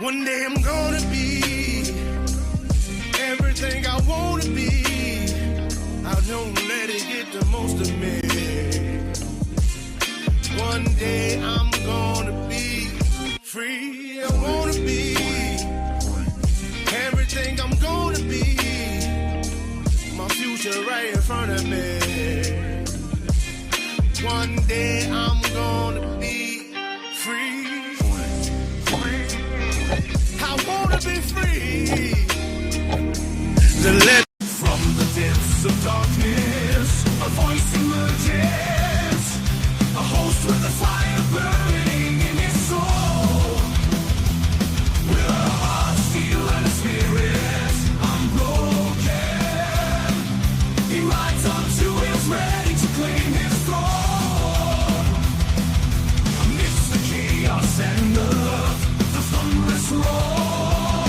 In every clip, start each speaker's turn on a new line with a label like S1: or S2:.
S1: One day I'm gonna be everything I wanna be. I don't let it get the most of me. One day I'm gonna be free. I wanna be everything I'm gonna be. My future right in front of me. One day I'm gonna be free. I wanna be free. From the depths of darkness, a voice emerges. A host with a fire burning in his soul. With a heart, steel, and a spirit unbroken. He rides on two wheels, ready to claim his throne. Amidst the chaos and the thunderous roar,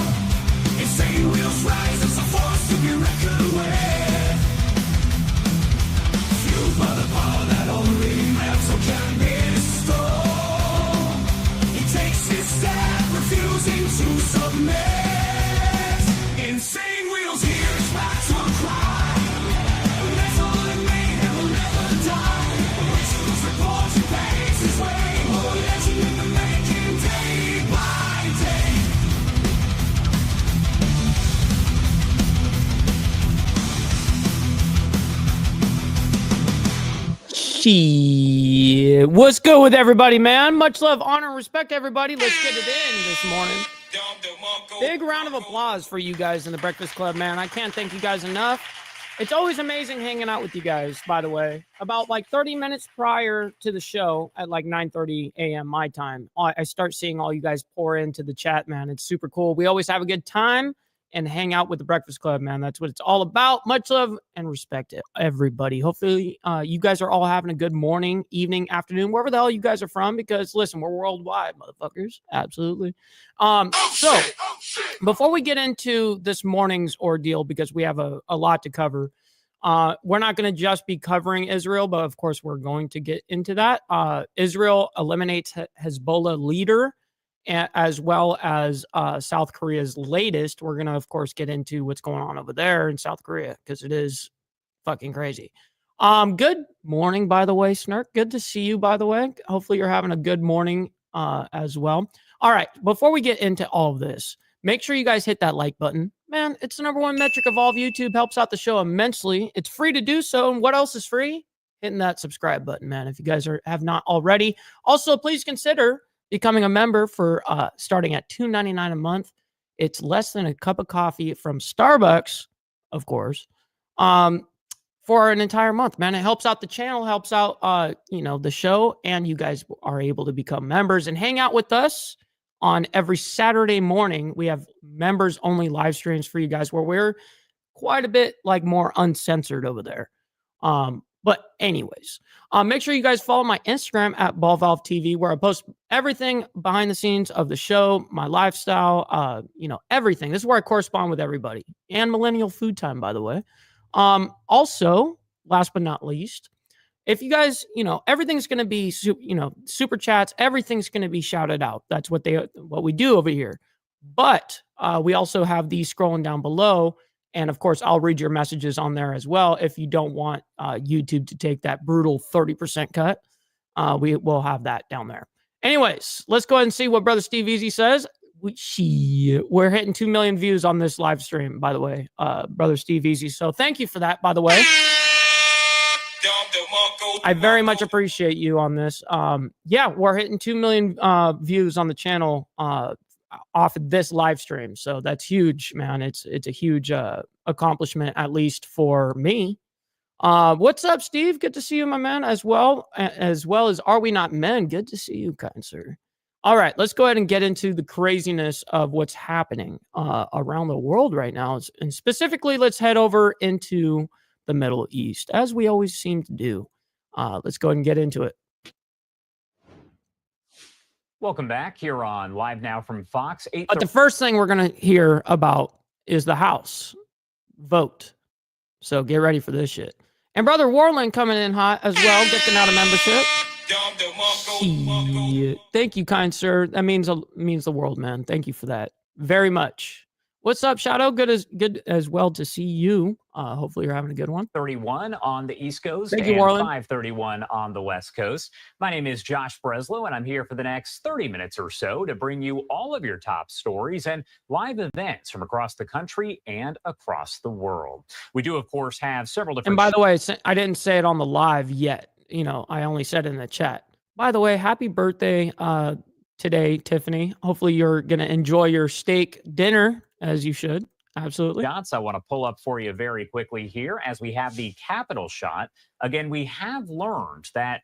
S1: insane wheels rise as a force to be reckoned with. Fueled by the power that only mental can bestow. He takes his stand, refusing to submit. Insane wheels hear his battle cry. Metal and mayhem will never die. Rituals report he pays his way. More legend in the making, day by day.
S2: Shit. What's good with everybody, man? Much love, honor, and respect, everybody. Let's get it in this morning. Big round of applause for you guys in the Breakfast Club, man. I can't thank you guys enough. It's always amazing hanging out with you guys, by the way. About like 30 minutes prior to the show at like 9:30 a.m. my time, I start seeing all you guys pour into the chat, man. It's super cool. We always have a good time and hang out with the Breakfast Club, man. That's what it's all about. Much love and respect to everybody. Hopefully, you guys are all having a good morning, evening, afternoon, wherever the hell you guys are from, because listen, we're worldwide, motherfuckers. Absolutely. So before we get into this morning's ordeal, because we have a lot to cover, we're not going to just be covering Israel, but of course we're going to get into that. Israel eliminates Hezbollah leader, as well as South Korea's latest. We're going to, of course, get into what's going on over there in South Korea, because it is fucking crazy. Good morning, by the way, Snark. Good to see you, by the way. Hopefully you're having a good morning as well. All right, before we get into all of this, make sure you guys hit that like button. Man, it's the #1 metric of all of YouTube. Helps out the show immensely. It's free to do so. And what else is free? Hitting that subscribe button, man, if you guys have not already. Also, please consider becoming a member for starting at $2.99 a month. It's less than a cup of coffee from Starbucks, of course, for an entire month, man. It helps out the channel, helps out, the show, and you guys are able to become members and hang out with us on every Saturday morning. We have members-only live streams for you guys where we're quite a bit like more uncensored over there. But anyways, make sure you guys follow my Instagram at BallValveTV, where I post everything behind the scenes of the show, my lifestyle, everything. This is where I correspond with everybody. And Millennial Food Time, by the way. Also, last but not least, if you guys, everything's going to be, super chats, everything's going to be shouted out. That's what we do over here. But we also have these scrolling down below. And of course, I'll read your messages on there as well. If you don't want YouTube to take that brutal 30% cut, we will have that down there. Anyways, let's go ahead and see what Brother Steve Easy says. We're hitting 2 million views on this live stream, by the way, Brother Steve Easy. So thank you for that, by the way. I very much appreciate you on this. We're hitting 2 million views on the channel off of this live stream. So that's huge, man. It's a huge accomplishment, at least for me. What's up, Steve? Good to see you, my man, as well as Are We Not Men? Good to see you, kind sir. All right, let's go ahead and get into the craziness of what's happening around the world right now. And specifically, let's head over into the Middle East, as we always seem to do. Let's go ahead and get into it.
S3: Welcome back here on Live Now from Fox 8.
S2: But the first thing we're going to hear about is the House vote. So get ready for this shit. And Brother Warland coming in hot as well, getting out of membership. Yeah. Thank you, kind sir. That means the world, man. Thank you for that very much. What's up, Shadow? Good as well to see you. Hopefully you're having a good one.
S3: 31 on the East Coast
S2: Thank you,
S3: and
S2: Warland.
S3: 5:31 on the West Coast. My name is Josh Breslow, and I'm here for the next 30 minutes or so to bring you all of your top stories and live events from across the country and across the world. We do, of course, have several different.
S2: And by the way, I didn't say it on the live yet. You know, I only said it in the chat. By the way, happy birthday today, Tiffany. Hopefully you're going to enjoy your steak dinner as you should. Absolutely.
S3: Shots I want to pull up for you very quickly here as we have the Capitol shot. Again, we have learned that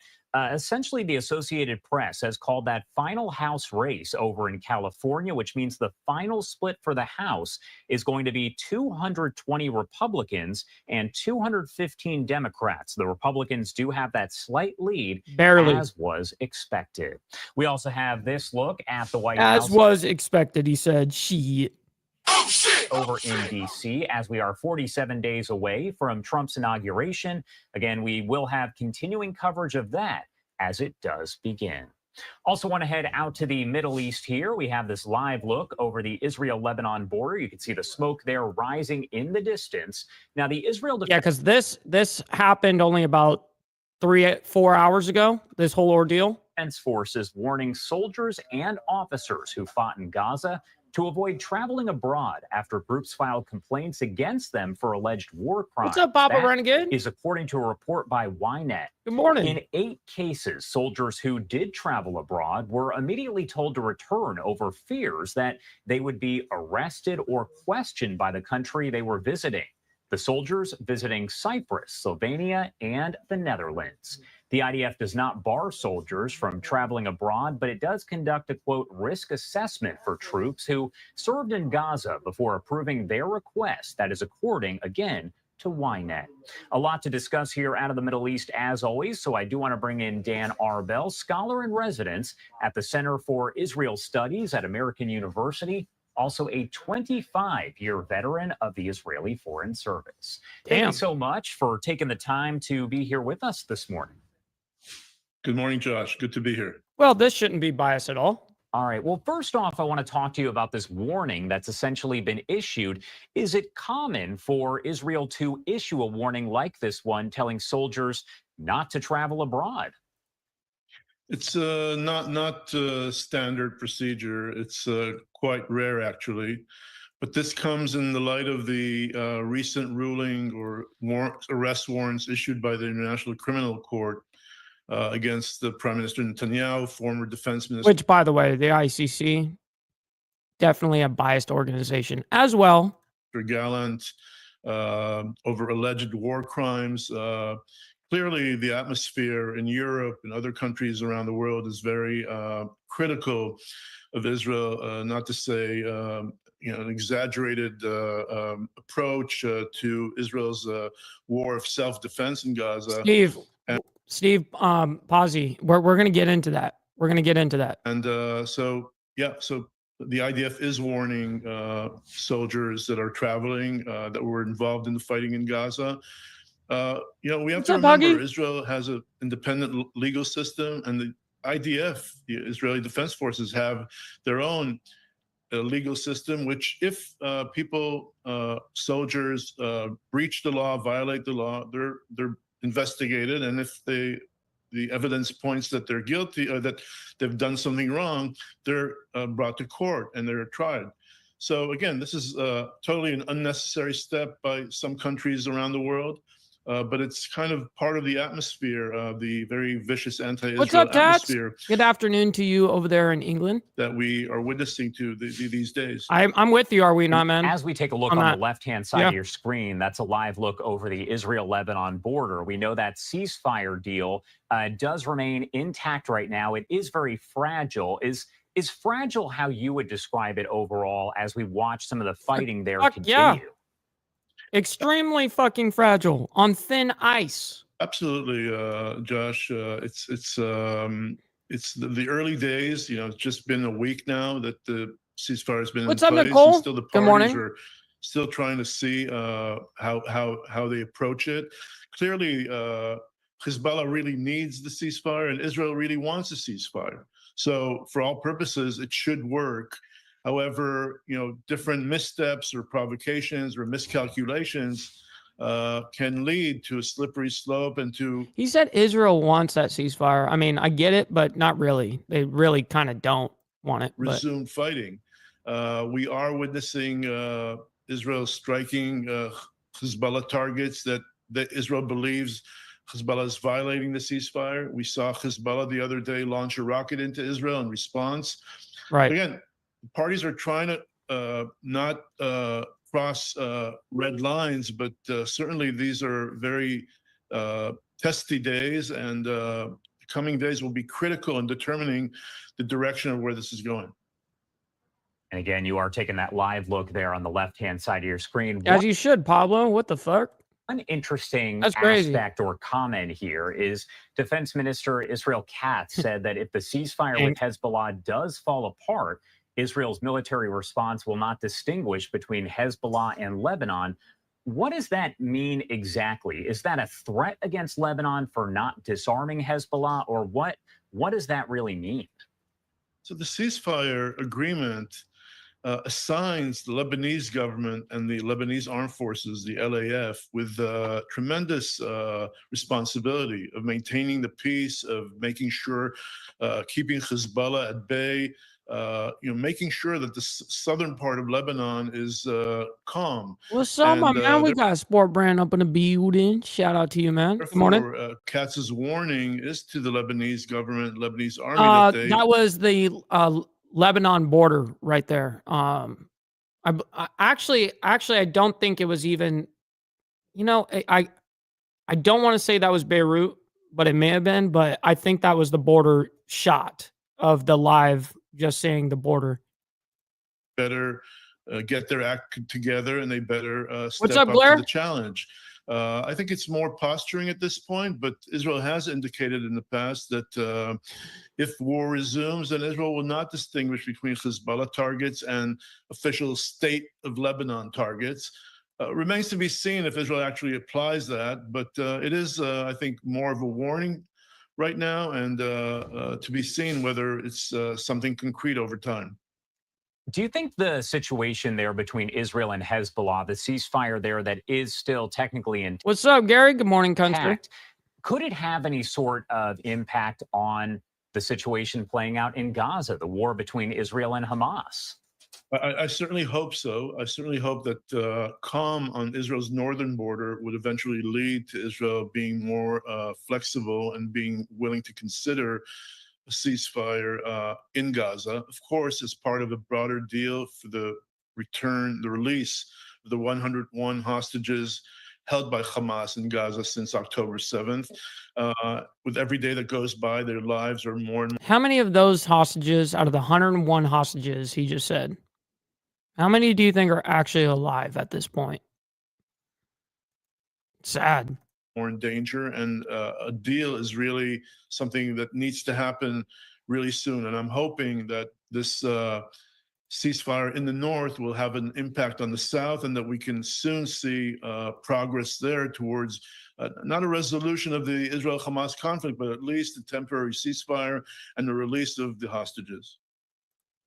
S3: essentially the Associated Press has called that final House race over in California, which means the final split for the House is going to be 220 Republicans and 215 Democrats. The Republicans do have that slight lead,
S2: barely,
S3: as was expected. We also have this look at the White House.
S2: As was expected, he said, "Shit."
S3: Over in D.C. as we are 47 days away from Trump's inauguration. Again, we will have continuing coverage of that as it does begin. Also want to head out to the Middle East here. We have this live look over the Israel-Lebanon border. You can see the smoke there rising in the distance. Now, the Israel...
S2: Yeah, because this happened only about 3-4 hours ago, this whole ordeal.
S3: Defense forces warning soldiers and officers who fought in Gaza to avoid traveling abroad after groups filed complaints against them for alleged war crimes.
S2: What's up, Papa Renegade?
S3: Is according to a report by Ynet.
S2: Good morning.
S3: In 8 cases, soldiers who did travel abroad were immediately told to return over fears that they would be arrested or questioned by the country they were visiting. The soldiers visiting Cyprus, Slovenia, and the Netherlands. The IDF does not bar soldiers from traveling abroad, but it does conduct a, quote, risk assessment for troops who served in Gaza before approving their request. That is according, again, to Ynet. A lot to discuss here out of the Middle East, as always, so I do want to bring in Dan Arbel, scholar in residence at the Center for Israel Studies at American University, also a 25-year veteran of the Israeli Foreign Service. Thank you so much for taking the time to be here with us this morning.
S4: Good morning, Josh. Good to be here.
S2: Well, this shouldn't be biased at all.
S3: All right. Well, first off, I want to talk to you about this warning that's essentially been issued. Is it common for Israel to issue a warning like this one, telling soldiers not to travel abroad?
S4: It's not standard procedure. It's quite rare, actually. But this comes in the light of the recent ruling or arrest warrants issued by the International Criminal Court against the Prime Minister Netanyahu, former defense minister.
S2: Which, by the way, the ICC, definitely a biased organization as well.
S4: Gallant over alleged war crimes. Clearly, the atmosphere in Europe and other countries around the world is very critical of Israel, not to say an exaggerated approach to Israel's war of self-defense in Gaza.
S2: Steve, Pazzi, we're going to get into that. We're going to get into that.
S4: And so the IDF is warning soldiers that are traveling that were involved in the fighting in Gaza. We have to remember Israel has an independent legal system, and the IDF, the Israeli Defense Forces, have their own legal system, which if soldiers breach the law, violate the law, they're investigated, and if the evidence points that they're guilty or that they've done something wrong, they're brought to court and they're tried. So again, this is totally an unnecessary step by some countries around the world, but it's kind of part of the atmosphere, the very vicious anti-Israel atmosphere.
S2: Good afternoon to you over there in England.
S4: That we are witnessing to these days.
S2: I'm with you, are we not, man?
S3: As we take a look on the left-hand side of your screen, that's a live look over the Israel-Lebanon border. We know that ceasefire deal does remain intact right now. It is very fragile. Is fragile how you would describe it overall as we watch some of the fighting there continue?
S2: Yeah. Extremely fucking fragile, on thin ice.
S4: Absolutely, Josh. It's the early days. It's just been a week now that the ceasefire has been in place.
S2: What's up, Nicole?
S4: And still the
S2: Good morning.
S4: are still trying to see how they approach it. Clearly, Hezbollah really needs the ceasefire and Israel really wants a ceasefire. So for all purposes, it should work. However, different missteps or provocations or miscalculations can lead to a slippery slope and to...
S2: He said Israel wants that ceasefire. I mean, I get it, but not really. They really kind of don't want it.
S4: Resume fighting. We are witnessing Israel striking Hezbollah targets that Israel believes Hezbollah is violating the ceasefire. We saw Hezbollah the other day launch a rocket into Israel in response.
S2: Right.
S4: Again, parties are trying to not cross red lines, but certainly these are very testy days, and the coming days will be critical in determining the direction of where this is going.
S3: And again, you are taking that live look there on the left-hand side of your screen.
S2: As you should, Pablo. What the fuck?
S3: One interesting
S2: crazy
S3: aspect or comment here is Defense Minister Israel Katz said that if the ceasefire with Hezbollah does fall apart, Israel's military response will not distinguish between Hezbollah and Lebanon. What does that mean exactly? Is that a threat against Lebanon for not disarming Hezbollah, or what does that really mean?
S4: So the ceasefire agreement assigns the Lebanese government and the Lebanese armed forces, the LAF, with tremendous responsibility of maintaining the peace, of making sure, keeping Hezbollah at bay, making sure that the southern part of Lebanon is calm.
S2: What's up, my man? We got Sport Brand up in the building. Shout out to you, man. Good morning.
S4: Katz's warning is to the Lebanese government, Lebanese army.
S2: That was the Lebanon border right there. I actually, I don't think it was even, I don't want to say that was Beirut, but it may have been, but I think that was the border shot of the live, just saying the border.
S4: Better get their act together, and they better step
S2: What's up,
S4: up
S2: Blair?
S4: to the challenge. I think it's more posturing at this point, but Israel has indicated in the past that if war resumes, then Israel will not distinguish between Hezbollah targets and official state of Lebanon targets. Remains to be seen if Israel actually applies that, but it is, I think, more of a warning right now, and to be seen whether it's something concrete over time.
S3: Do you think the situation there between Israel and Hezbollah, the ceasefire there that is still technically intact?
S2: What's up, Gary? Good morning, country.
S3: Could it have any sort of impact on the situation playing out in Gaza, the war between Israel and Hamas?
S4: I certainly hope so. I certainly hope that calm on Israel's northern border would eventually lead to Israel being more flexible and being willing to consider a ceasefire in Gaza, of course, as part of a broader deal for the release of the 101 hostages held by Hamas in Gaza since October 7th. With every day that goes by, their lives are more and more...
S2: How many of those hostages, out of the 101 hostages he just said, how many do you think are actually alive at this point? Sad.
S4: More in danger, and a deal is really something that needs to happen really soon. And I'm hoping that this ceasefire in the north will have an impact on the south, and that we can soon see progress there towards not a resolution of the Israel-Hamas conflict, but at least a temporary ceasefire and the release of the hostages.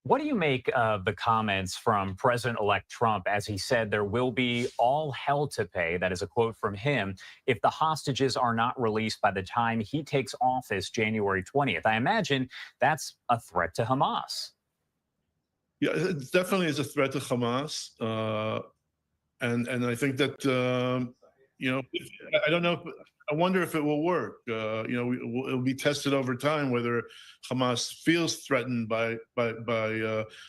S3: What do you make of the comments from President-elect Trump as he said there will be all hell to pay, that is a quote from him, if the hostages are not released by the time he takes office January 20th? I imagine that's a threat to Hamas.
S4: Yeah, it definitely is a threat to Hamas. And I think that, I don't know, I wonder if it will work. It'll be tested over time whether Hamas feels threatened by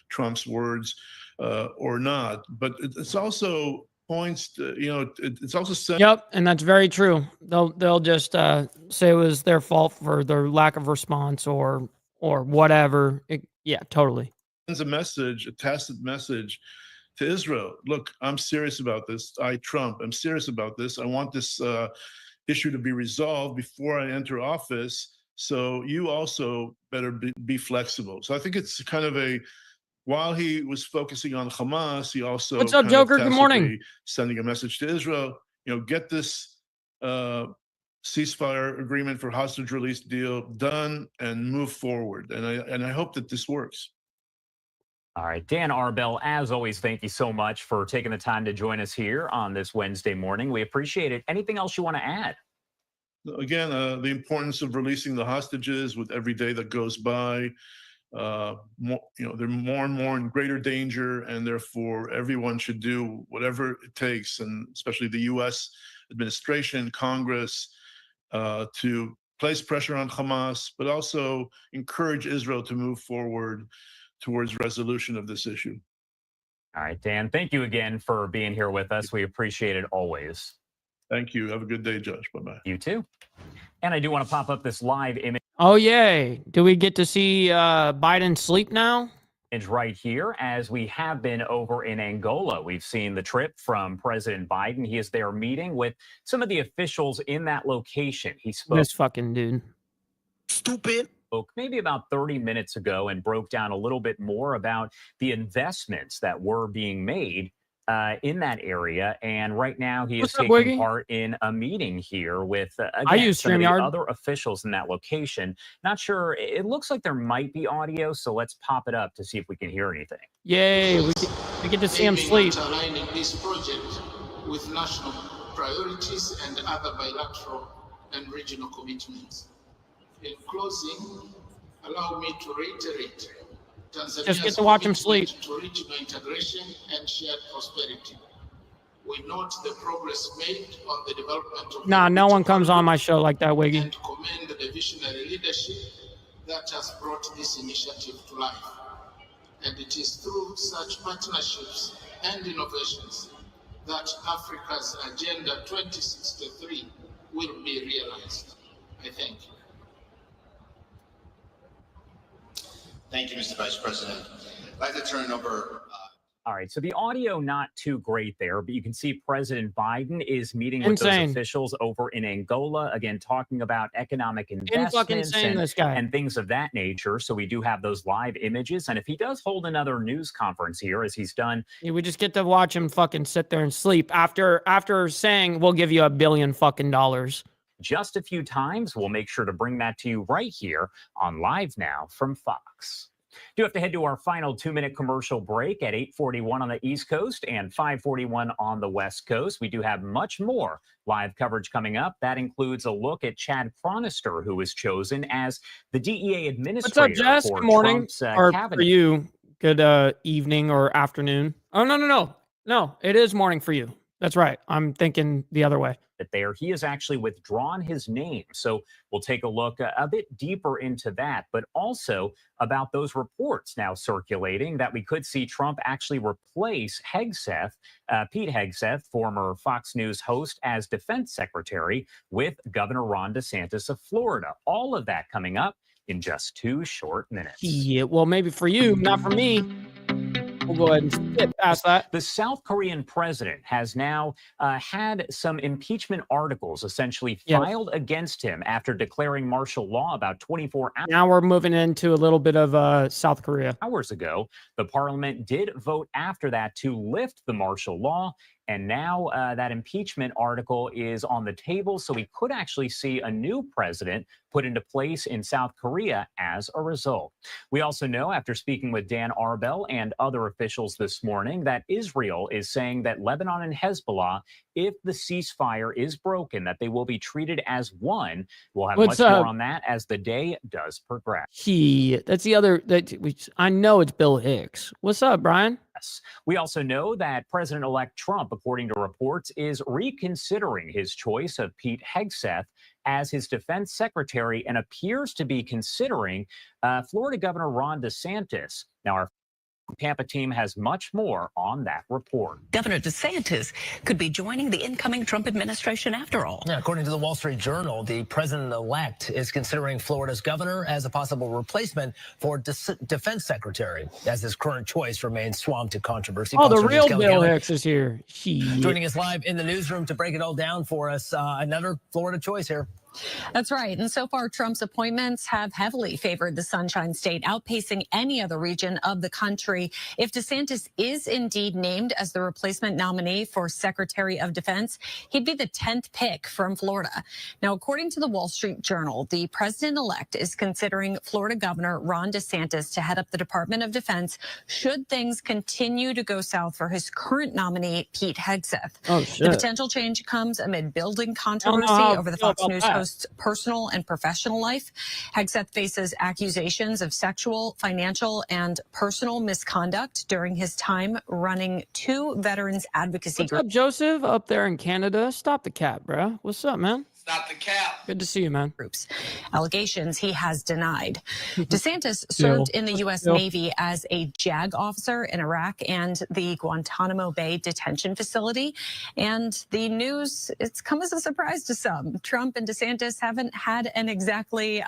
S4: Trump's words or not. But it's also points to, it's also...
S2: Yep, and that's very true. They'll just say it was their fault for their lack of response or whatever. Yeah, totally.
S4: A message, a tacit message to Israel. Look, I'm serious about this. I'm serious about this. I want this issue to be resolved before I enter office. So you also better be flexible. So I think it's kind of while he was focusing on Hamas, he also...
S2: What's up, Joker? Good morning.
S4: Sending a message to Israel, get this ceasefire agreement for hostage release deal done and move forward. And I hope that this works.
S3: All right, Dan Arbel, as always, thank you so much for taking the time to join us here on this Wednesday morning. We appreciate it. Anything else you want to add?
S4: Again, the importance of releasing the hostages with every day that goes by. They're more and more in greater danger, and therefore everyone should do whatever it takes, and especially the U.S. administration, Congress, to place pressure on Hamas, but also encourage Israel to move forward towards resolution of this issue.
S3: All right, Dan, thank you again for being here with us. We appreciate it always.
S4: Thank you. Have a good day, Josh. Bye-bye.
S3: You too. And I do want to pop up this live image.
S2: Oh, yay. Do we get to see Biden sleep now?
S3: Right here, as we have been over in Angola. We've seen the trip from President Biden. He is there meeting with some of the officials in that location. He spoke.
S2: This fucking dude.
S5: Stupid.
S3: Maybe about 30 minutes ago and broke down a little bit more about the investments that were being made in that area. And right now he is taking part in a meeting here with again, some of the other officials in that location. Not sure. It looks like there might be audio, so let's pop it up to see if we can hear anything.
S2: Yay, we get to see him sleep.
S6: Aligning this project with national priorities and other bilateral and regional commitments. In closing, allow me to reiterate Tanzania's
S2: just get to watch him sleep.
S6: To regional integration and shared prosperity. We note the progress made on the development of
S2: no one comes on my show like that, Wiggy.
S6: And commend the visionary leadership that has brought this initiative to life. And it is through such partnerships and innovations that Africa's Agenda 2063 will be realized. I thank you.
S7: Thank you, Mr. Vice President. I'd like to turn it over.
S3: All right, so the audio not too great there, but you can see President Biden is meeting with those officials over in Angola, again, talking about economic investments and things of that nature. So we do have those live images. And if he does hold another news conference here, as he's done.
S2: Yeah, we just get to watch him fucking sit there and sleep after saying, we'll give you $1 billion fucking dollars.
S3: Just a few times. We'll make sure to bring that to you right here on Live Now from Fox. Do have to head to our final 2-minute commercial break at 8:41 on the East Coast and 5:41 on the West Coast. We do have much more live coverage coming up. That includes a look at Chad Chronister, who was chosen as the DEA administrator.
S2: What's up, Jess?
S3: For
S2: good morning.
S3: Trump's,
S2: or
S3: cabinet.
S2: For you, good evening or afternoon. Oh, no, it is morning for you. That's right. I'm thinking the other way.
S3: There, he has actually withdrawn his name. So we'll take a look a bit deeper into that, but also about those reports now circulating that we could see Trump actually replace Hegseth, Pete Hegseth, former Fox News host, as defense secretary with Governor Ron DeSantis of Florida. All of that coming up in just 2 short minutes.
S2: Yeah, well, maybe for you, not for me. We'll go ahead and skip past that.
S3: The South Korean president has now had some impeachment articles essentially filed against him after declaring martial law about 24 hours.
S2: Now we're moving into a little bit of South Korea.
S3: Hours ago, the parliament did vote after that to lift the martial law. And now that impeachment article is on the table, so we could actually see a new president put into place in South Korea as a result. We also know, after speaking with Dan Arbel and other officials this morning, that Israel is saying that Lebanon and Hezbollah, if the ceasefire is broken, that they will be treated as one. We'll have much more on that as the day does progress.
S2: That's the other, I know it's Bill Hicks. What's up, Brian?
S3: We also know that President-elect Trump, according to reports, is reconsidering his choice of Pete Hegseth as his defense secretary and appears to be considering Florida Governor Ron DeSantis. Now, our Tampa team has much more on that report.
S8: Governor DeSantis could be joining the incoming Trump administration after all.
S5: Yeah, according to the Wall Street Journal, the president-elect is considering Florida's governor as a possible replacement for defense secretary, as his current choice remains swamped in controversy.
S2: Oh, the real Bill Hicks is here.
S5: Joining us live in the newsroom to break it all down for us, another Florida choice here.
S9: That's right. And so far, Trump's appointments have heavily favored the Sunshine State, outpacing any other region of the country. If DeSantis is indeed named as the replacement nominee for Secretary of Defense, he'd be the 10th pick from Florida. Now, according to the Wall Street Journal, the president-elect is considering Florida Governor Ron DeSantis to head up the Department of Defense should things continue to go south for his current nominee, Pete Hegseth.
S2: Oh, shit.
S9: The potential change comes amid building controversy over the Fox News host's personal and professional life. Hegseth faces accusations of sexual, financial, and personal misconduct during his time running two veterans advocacy
S2: What's
S9: groups.
S2: up, Joseph, up there in Canada? Stop the cap, bro. What's up, man?
S10: Stop the cap.
S2: Good to see you, man.
S9: Allegations he has denied. DeSantis served in the U.S. Navy as a JAG officer in Iraq and the Guantanamo Bay detention facility. And the news, it's come as a surprise to some. Trump and DeSantis haven't had an exactly,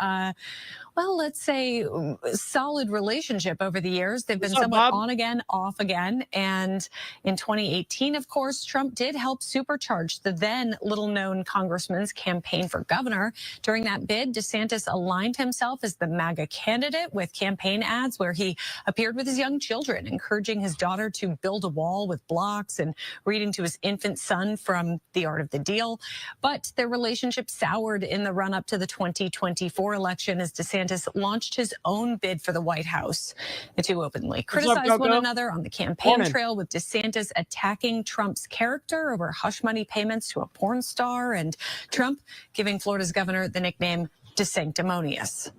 S9: well, let's say, solid relationship over the years. They've been somewhat on again, off again. And in 2018, of course, Trump did help supercharge the then little-known congressman's campaign for governor. During that bid, DeSantis aligned himself as the MAGA candidate with campaign ads where he appeared with his young children, encouraging his daughter to build a wall with blocks and reading to his infant son from The Art of the Deal. But their relationship soured in the run-up to the 2024 election as DeSantis launched his own bid for the White House. The two openly criticized one another on the campaign trail, with DeSantis attacking Trump's character over hush money payments to a porn star, and Trump giving Florida's governor the nickname DeSanctimonious.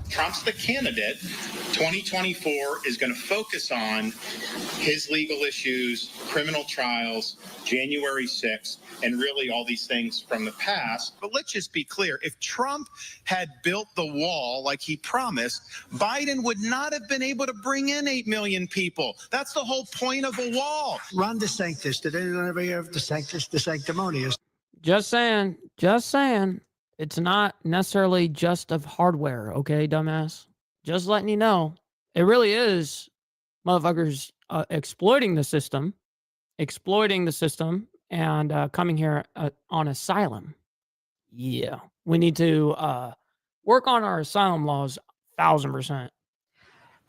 S7: Trump's the candidate. 2024 is going to focus on his legal issues, criminal trials, January 6th, and really all these things from the past.
S10: But let's just be clear. If Trump had built the wall like he promised, Biden would not have been able to bring in 8 million people. That's the whole point of a wall.
S11: Ron DeSantis. Did anyone ever hear of DeSantis, DeSanctimonious?
S2: Just saying. Just saying. It's not necessarily just of hardware, okay, dumbass? Just letting you know. It really is motherfuckers exploiting the system, and coming here on asylum. Yeah. We need to work on our asylum laws 1,000%.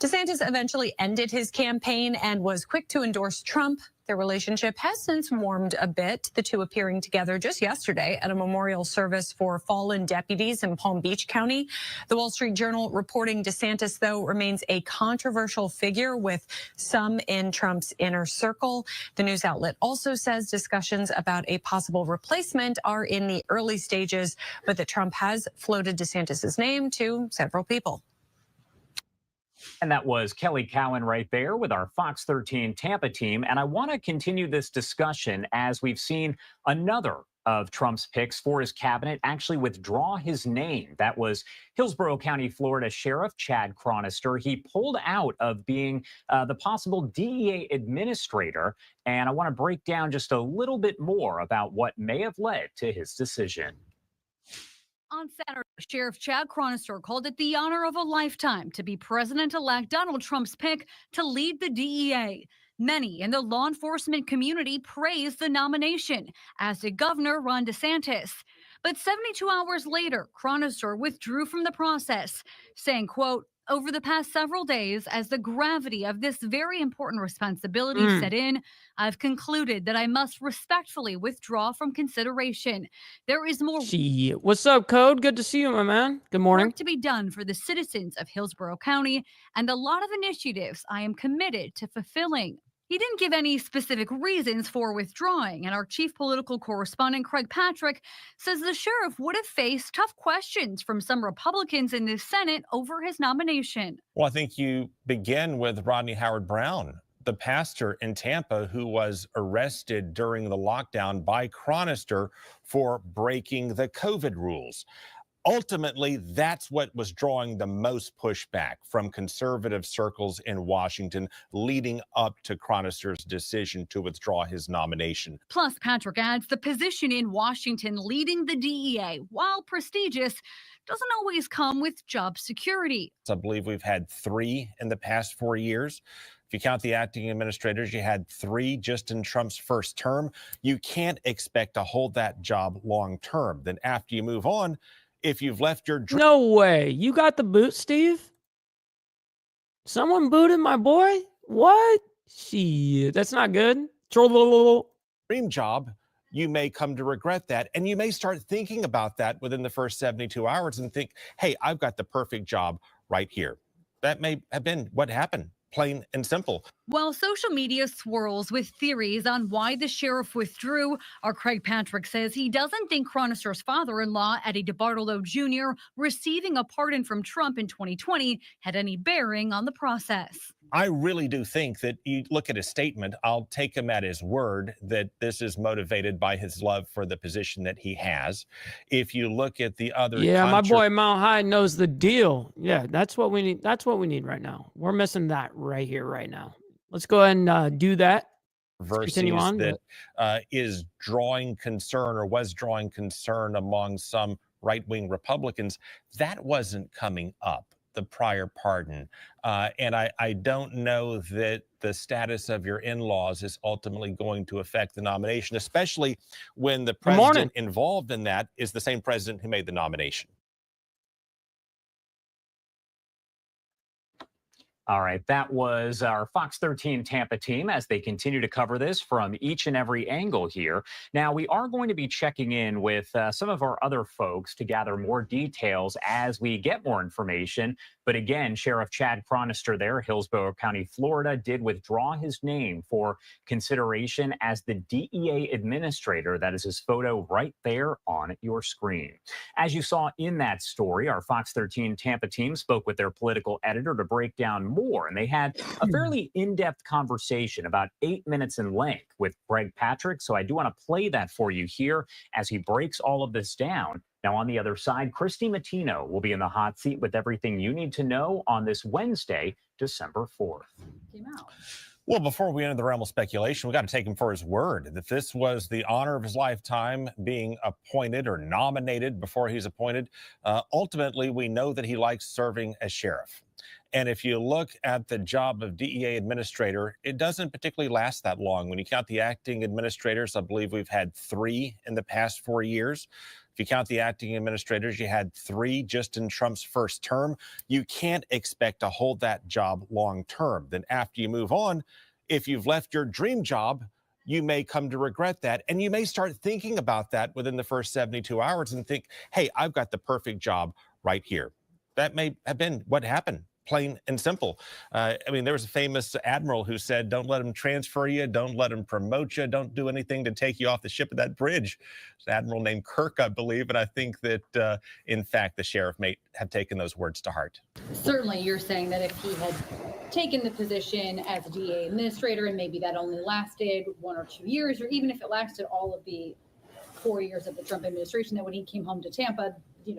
S9: DeSantis eventually ended his campaign and was quick to endorse Trump. Their relationship has since warmed a bit, the two appearing together just yesterday at a memorial service for fallen deputies in Palm Beach County. The Wall Street Journal reporting DeSantis, though, remains a controversial figure with some in Trump's inner circle. The news outlet also says discussions about a possible replacement are in the early stages, but that Trump has floated DeSantis's name to several people.
S3: And that was Kelly Cowan right there with our Fox 13 Tampa team. And I want to continue this discussion as we've seen another of Trump's picks for his cabinet actually withdraw his name. That was Hillsborough County, Florida Sheriff Chad Chronister. He pulled out of being the possible DEA administrator. And I want to break down just a little bit more about what may have led to his decision.
S12: On Saturday, Sheriff Chad Chronister called it the honor of a lifetime to be President-elect Donald Trump's pick to lead the DEA. Many in the law enforcement community praised the nomination, as did Governor Ron DeSantis. But 72 hours later, Chronister withdrew from the process, saying, quote, "Over the past several days, as the gravity of this very important responsibility set in, I've concluded that I must respectfully withdraw from consideration. There is more
S2: What's up, Code? Good to see you, my man. Good morning.
S12: work to be done for the citizens of Hillsborough County, and a lot of initiatives I am committed to fulfilling." He didn't give any specific reasons for withdrawing, and our chief political correspondent, Craig Patrick, says the sheriff would have faced tough questions from some Republicans in the Senate over his nomination.
S13: Well, I think you begin with Rodney Howard-Browne, the pastor in Tampa who was arrested during the lockdown by Chronister for breaking the COVID rules. Ultimately, that's what was drawing the most pushback from conservative circles in Washington leading up to Chronister's decision to withdraw his nomination.
S12: Plus, Patrick adds the position in Washington leading the DEA, while prestigious, doesn't always come with job security.
S13: I believe we've had 3 in the past 4 years. If you count the acting administrators, you had 3 just in Trump's first term. You can't expect to hold that job long term. Then after you move on, if you've left your
S2: No way. You got the boot, Steve? Someone booted my boy? What? Shit, that's not good.
S13: dream job, you may come to regret that. And you may start thinking about that within the first 72 hours and think, hey, I've got the perfect job right here. That may have been what happened, plain and simple.
S12: While social media swirls with theories on why the sheriff withdrew, our Craig Patrick says he doesn't think Chronister's father-in-law, Eddie DeBartolo Jr., receiving a pardon from Trump in 2020 had any bearing on the process.
S13: I really do think that you look at his statement, I'll take him at his word that this is motivated by his love for the position that he has. If you look at the other
S2: my boy Mount High knows the deal. Yeah, that's what we need. That's what we need right now. We're missing that right here, right now. Let's go ahead and do that.
S13: Continue on, that is drawing concern or was drawing concern among some right-wing Republicans. That wasn't coming up, the prior pardon. And I don't know that the status of your in-laws is ultimately going to affect the nomination, especially when the president involved in that is the same president who made the nomination.
S3: All right, that was our Fox 13 Tampa team as they continue to cover this from each and every angle here. Now, we are going to be checking in with some of our other folks to gather more details as we get more information. But again, Sheriff Chad Chronister there, Hillsborough County, Florida, did withdraw his name for consideration as the DEA administrator. That is his photo right there on your screen. As you saw in that story, our Fox 13 Tampa team spoke with their political editor to break down more, and they had a fairly in-depth conversation, about 8 minutes in length, with Craig Patrick. So I do want to play that for you here as he breaks all of this down. Now, on the other side, Christy Matino will be in the hot seat with everything you need to know on this Wednesday, December 4th.
S13: Well, before we enter the realm of speculation, we got to take him for his word that this was the honor of his lifetime, being appointed or nominated before he's appointed. Ultimately, we know that he likes serving as sheriff. And if you look at the job of DEA administrator, it doesn't particularly last that long. When you count the acting administrators, I believe we've had 3 in the past 4 years. If you count the acting administrators, you had 3 just in Trump's first term. You can't expect to hold that job long term. Then after you move on, if you've left your dream job, you may come to regret that. And you may start thinking about that within the first 72 hours and think, hey, I've got the perfect job right here. That may have been what happened. Plain and simple. I mean, there was a famous admiral who said, don't let him transfer you, don't let him promote you, don't do anything to take you off the ship of that bridge. It's an admiral named Kirk, I believe, and I think that, in fact, the sheriff may have taken those words to heart.
S14: Certainly, you're saying that if he had taken the position as a DA administrator, and maybe that only lasted 1 or 2 years, or even if it lasted all of the 4 years of the Trump administration, that when he came home to Tampa,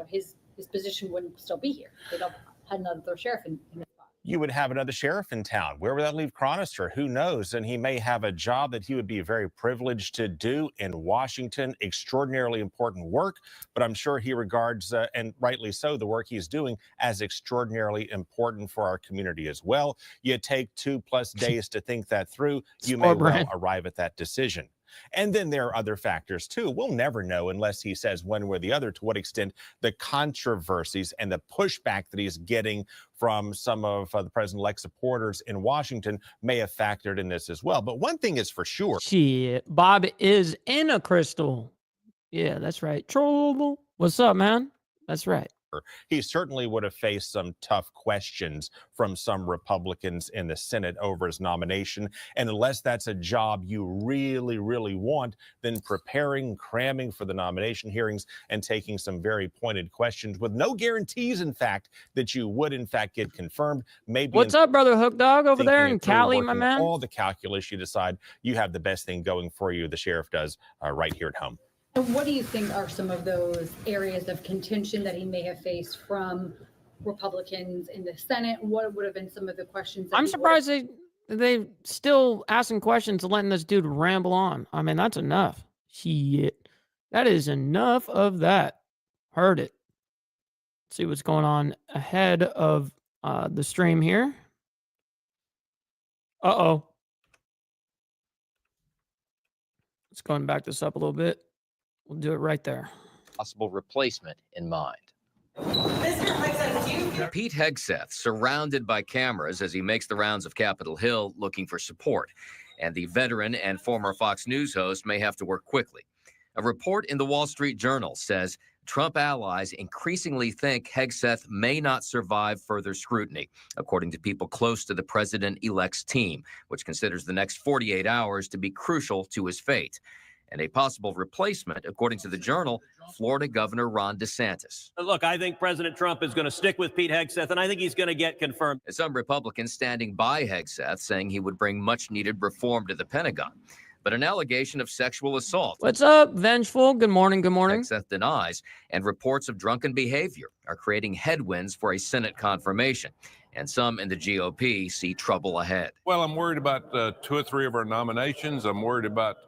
S14: his position wouldn't still be here. They'd had another sheriff in the spot.
S13: You would have another sheriff in town. Where would that leave Chronister? Who knows? And he may have a job that he would be very privileged to do in Washington, extraordinarily important work, but I'm sure he regards, and rightly so, the work he's doing as extraordinarily important for our community as well. You take 2+ days to think that through, you may well arrive at that decision. And then there are other factors, too. We'll never know unless he says one way or the other to what extent the controversies and the pushback that he's getting from some of the president-elect's supporters in Washington may have factored in this as well. But one thing is for sure.
S2: Shit, Bob is in a crystal. Yeah, that's right. Troll. What's up, man? That's right.
S13: He certainly would have faced some tough questions from some Republicans in the Senate over his nomination. And unless that's a job you really, really want, then preparing, cramming for the nomination hearings and taking some very pointed questions with no guarantees, in fact, that you would, in fact, get confirmed. Maybe
S2: what's up, brother Hook Dog over there in Cali, my man?
S13: All the calculus, you decide you have the best thing going for you. The sheriff does right here at home.
S14: And what do you think are some of those areas of contention that he may have faced from Republicans in the Senate? What would have been some of the questions?
S2: I'm surprised they still asking questions and letting this dude ramble on. I mean, that's enough. Shit. That is enough of that. Heard it. Let's see what's going on ahead of the stream here. Uh-oh. Let's go and back this up a little bit. We'll do it right there.
S15: Possible replacement in mind. Pete Hegseth surrounded by cameras as he makes the rounds of Capitol Hill looking for support. And the veteran and former Fox News host may have to work quickly. A report in the Wall Street Journal says Trump allies increasingly think Hegseth may not survive further scrutiny, according to people close to the president-elect's team, which considers the next 48 hours to be crucial to his fate. And a possible replacement, according to the Journal, Florida Governor Ron DeSantis.
S16: Look, I think President Trump is going to stick with Pete Hegseth, and I think he's going to get confirmed.
S15: Some Republicans standing by Hegseth, saying he would bring much-needed reform to the Pentagon. But an allegation of sexual assault.
S2: What's up, Vengeful? Good morning, good morning.
S15: Hegseth denies, and reports of drunken behavior are creating headwinds for a Senate confirmation. And some in the GOP see trouble ahead.
S17: Well, I'm worried about 2 or 3 of our nominations. I'm worried about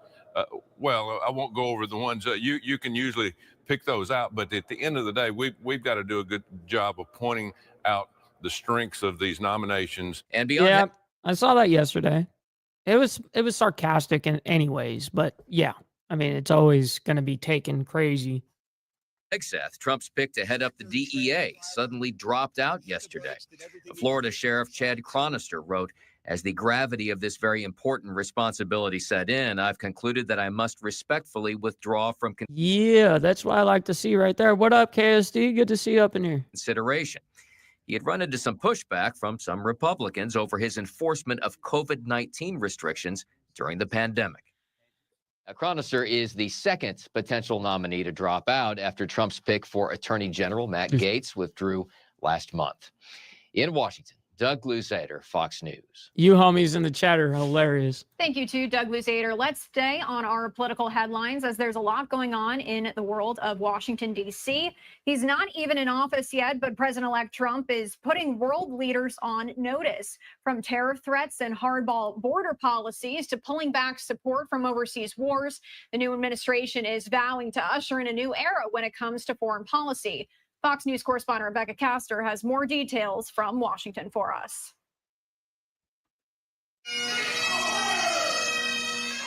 S17: well, I won't go over the ones that you can usually pick those out, but at the end of the day, we've got to do a good job of pointing out the strengths of these nominations.
S15: And beyond
S2: yeah, I saw that yesterday. It was sarcastic in anyways, but yeah, I mean, it's always going to be taken crazy.
S15: Hegseth, Trump's pick to head up the DEA, suddenly dropped out yesterday. Florida Sheriff Chad Chronister wrote, "As the gravity of this very important responsibility set in, I've concluded that I must respectfully withdraw from
S2: Yeah, that's what I like to see right there. What up, KSD? Good to see you up in here.
S15: consideration." He had run into some pushback from some Republicans over his enforcement of COVID-19 restrictions during the pandemic. Chronister is the second potential nominee to drop out after Trump's pick for Attorney General Matt Gaetz withdrew last month. In Washington, Doug Luzader, Fox News.
S2: You homies in the chat are hilarious.
S18: Thank you to Doug Luzader. Let's stay on our political headlines as there's a lot going on in the world of Washington, D.C. He's not even in office yet, but President-elect Trump is putting world leaders on notice, from tariff threats and hardball border policies to pulling back support from overseas wars. The new administration is vowing to usher in a new era when it comes to foreign policy. Fox News correspondent Rebecca Castor has more details from Washington for us.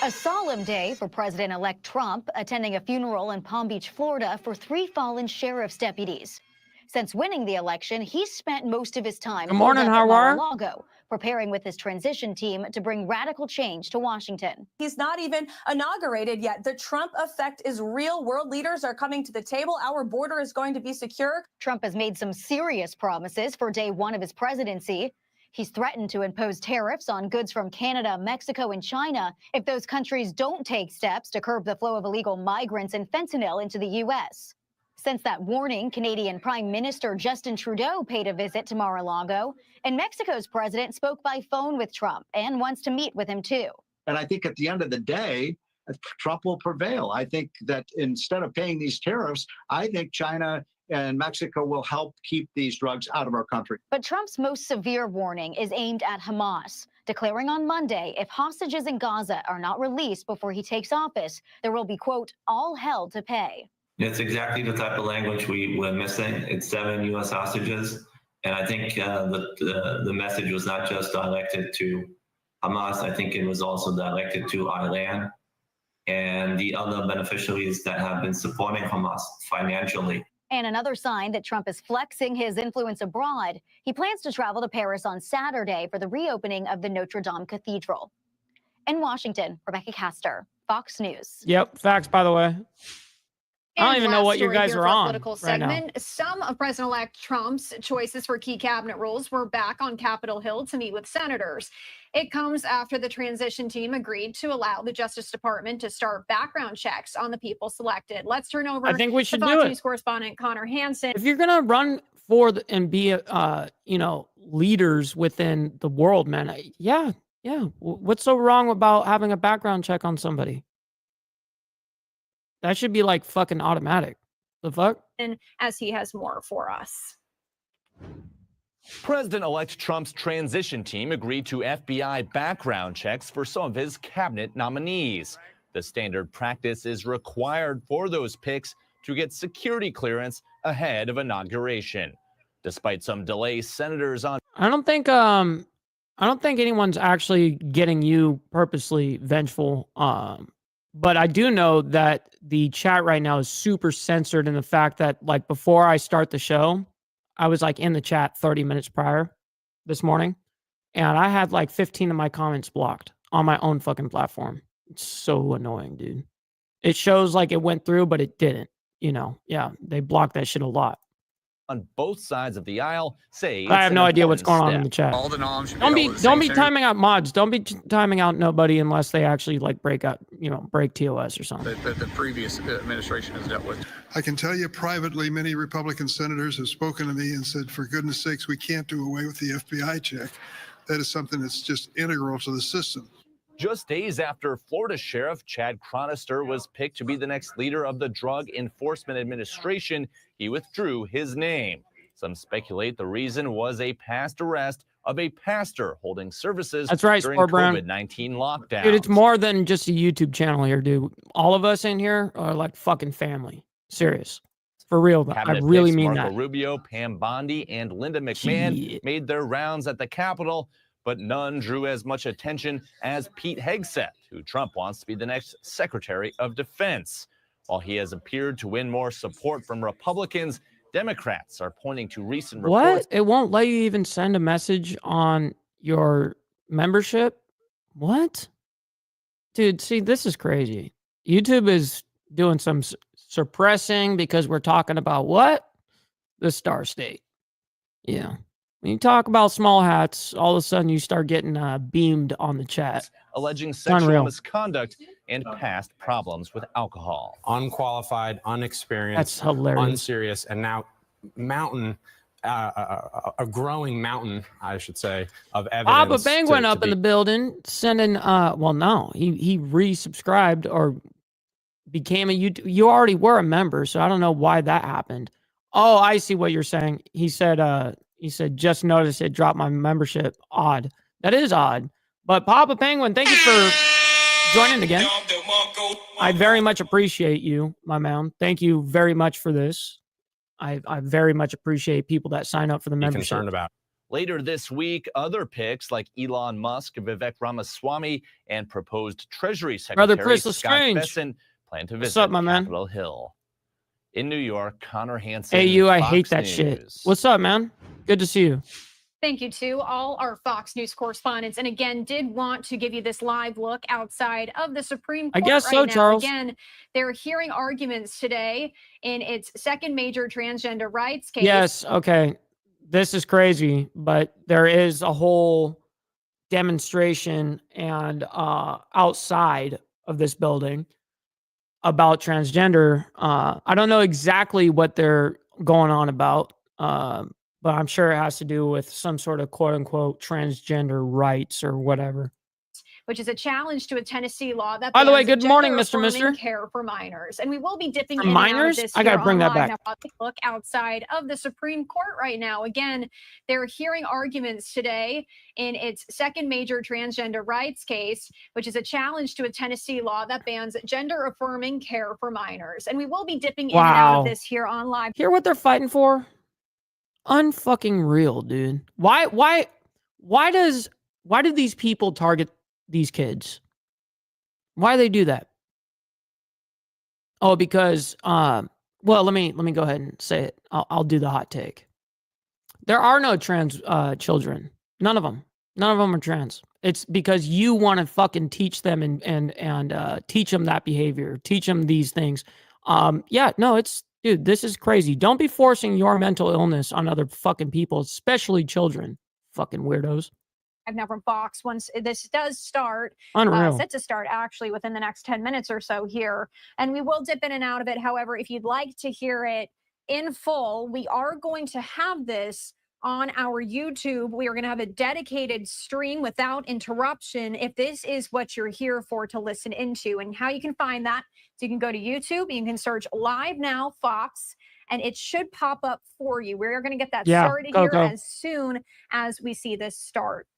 S19: A solemn day for President-elect Trump, attending a funeral in Palm Beach, Florida for 3 fallen sheriff's deputies. Since winning the election, he's spent most of his time
S2: Good morning,
S19: at
S2: how are?
S19: Mar-a-Lago, preparing with his transition team to bring radical change to Washington.
S20: He's not even inaugurated yet. The Trump effect is real. World leaders are coming to the table. Our border is going to be secure.
S19: Trump has made some serious promises for day 1 of his presidency. He's threatened to impose tariffs on goods from Canada, Mexico, and China if those countries don't take steps to curb the flow of illegal migrants and fentanyl into the U.S. Since that warning, Canadian Prime Minister Justin Trudeau paid a visit to Mar-a-Lago, and Mexico's president spoke by phone with Trump and wants to meet with him too.
S21: And I think at the end of the day, Trump will prevail. I think that instead of paying these tariffs, I think China and Mexico will help keep these drugs out of our country.
S19: But Trump's most severe warning is aimed at Hamas, declaring on Monday if hostages in Gaza are not released before he takes office, there will be, quote, all hell to pay.
S22: It's exactly the type of language we were missing. It's 7 U.S. hostages. And I think the message was not just directed to Hamas. I think it was also directed to Iran and the other beneficiaries that have been supporting Hamas financially.
S19: And another sign that Trump is flexing his influence abroad, he plans to travel to Paris on Saturday for the reopening of the Notre Dame Cathedral. In Washington, Rebecca Castor, Fox News.
S2: Yep, facts, by the way. I don't even know what you guys are on
S18: Political
S2: right now.
S18: segment. Some of President-elect Trump's choices for key cabinet roles were back on Capitol Hill to meet with senators. It comes after the transition team agreed to allow the Justice Department to start background checks on the people selected. Let's turn over
S2: I think we should
S18: to
S2: do
S18: Fox
S2: it.
S18: News correspondent Connor Hansen.
S2: If you're gonna run for and be, leaders within the world, man, yeah. What's so wrong about having a background check on somebody? That should be like fucking automatic. The fuck?
S18: And as he has more for us.
S23: President-elect Trump's transition team agreed to FBI background checks for some of his cabinet nominees. The standard practice is required for those picks to get security clearance ahead of inauguration. Despite some delays, senators on...
S2: I don't think I don't think anyone's actually getting you purposely vengeful. But I do know that the chat right now is super censored in the fact that, like, before I start the show, I was like in the chat 30 minutes prior this morning, and I had like 15 of my comments blocked on my own fucking platform. It's so annoying, dude. It shows like it went through, but it didn't. Yeah, they blocked that shit a lot.
S23: On both sides of the aisle say
S2: I
S23: it's
S2: have
S23: an
S2: no idea what's
S23: important
S2: going on in
S23: step.
S2: the chat. Don't be timing out mods. Don't be timing out nobody unless they actually like break TOS or something.
S1: The previous administration has dealt with.
S4: I can tell you privately, many Republican senators have spoken to me and said, for goodness sakes, we can't do away with the FBI check. That is something that's just integral to the system.
S23: Just days after Florida Sheriff Chad Chronister was picked to be the next leader of the Drug Enforcement Administration, he withdrew his name. Some speculate the reason was a past arrest of a pastor holding services
S2: That's right,
S23: during
S2: Sport Brown.
S23: COVID-19 lockdown.
S2: Dude, it's more than just a YouTube channel here, dude. All of us in here are like fucking family. Serious. For real, though. I
S23: Cabinet
S2: really
S23: picks
S2: mean
S23: Marco
S2: that.
S23: Rubio, Pam Bondi, and Linda McMahon made their rounds at the Capitol, but none drew as much attention as Pete Hegseth, who Trump wants to be the next Secretary of Defense. While he has appeared to win more support from Republicans, Democrats are pointing to recent reports.
S2: What? It won't let you even send a message on your membership? What? Dude, see, this is crazy. YouTube is doing some suppressing because we're talking about what? The Star State. Yeah. When you talk about small hats, all of a sudden you start getting beamed on the chat.
S23: Alleging sexual
S2: Unreal.
S23: misconduct and past problems with alcohol.
S6: Unqualified, unexperienced,
S2: That's hilarious.
S6: unserious, and now a growing mountain, I should say, of evidence.
S2: Abba Penguin
S6: to
S2: up in the building, sending well, no, he resubscribed or became a YouTube. You already were a member, so I don't know why that happened. Oh, I see what you're saying. He said just noticed it dropped my membership. Odd. That is odd. But Papa Penguin, thank you for joining again. I very much appreciate you, my man. Thank you very much for this. I very much appreciate people that sign up for the membership.
S6: concerned about.
S23: Later this week, other picks like Elon Musk, Vivek Ramaswamy, and proposed Treasury
S2: Brother
S23: Secretary
S2: Chris
S23: Scott
S2: Lestrange.
S23: Bessent plan to
S2: What's
S23: visit
S2: up, my man?
S23: Capitol Hill. In New York, Connor Hansen.
S2: Hey, you, I
S23: Fox
S2: hate that
S23: News.
S2: shit. What's up, man? Good to see you.
S18: Thank you to all our Fox News correspondents. And again, did want to give you this live look outside of the Supreme Court
S2: I guess
S18: right
S2: so,
S18: now.
S2: Charles.
S18: Again, they're hearing arguments today in its second major transgender rights case.
S2: Yes, okay. This is crazy, but there is a whole demonstration and outside of this building about transgender. I don't know exactly what they're going on about, but I'm sure it has to do with some sort of quote unquote transgender rights or whatever.
S18: Which is a challenge to a Tennessee law that
S2: By the way,
S18: bans
S2: good morning, Mr.
S18: gender-affirming
S2: Mister.
S18: care for minors. And we will be dipping
S2: For
S18: in and out of
S2: minors?
S18: this
S2: I gotta
S18: here
S2: bring that
S18: online.
S2: back.
S18: Now, take a look outside of the Supreme Court right now. Again, they're hearing arguments today in its second major transgender rights case, which is a challenge to a Tennessee law that bans gender-affirming care for minors. And we will be dipping in and out
S2: Wow.
S18: of this here on live.
S2: Hear what they're fighting for? Unfucking real, dude. Why do these people target these kids? Why do they do that? Oh, because well, let me go ahead and say it. I'll do the hot take. There are no trans children. None of them. None of them are trans. It's because you want to fucking teach them and teach them that behavior, teach them these things. Yeah, no, dude, this is crazy. Don't be forcing your mental illness on other fucking people, especially children. Fucking weirdos.
S18: Now from Fox, once this does start,
S2: Unreal.
S18: set to start actually within the next 10 minutes or so here. And we will dip in and out of it. However, if you'd like to hear it in full, we are going to have this on our YouTube. We are going to have a dedicated stream without interruption if this is what you're here for to listen into. And how you can find that, so you can go to YouTube, you can search Live Now Fox, and it should pop up for you. We're going to get that started here as soon as we see this start.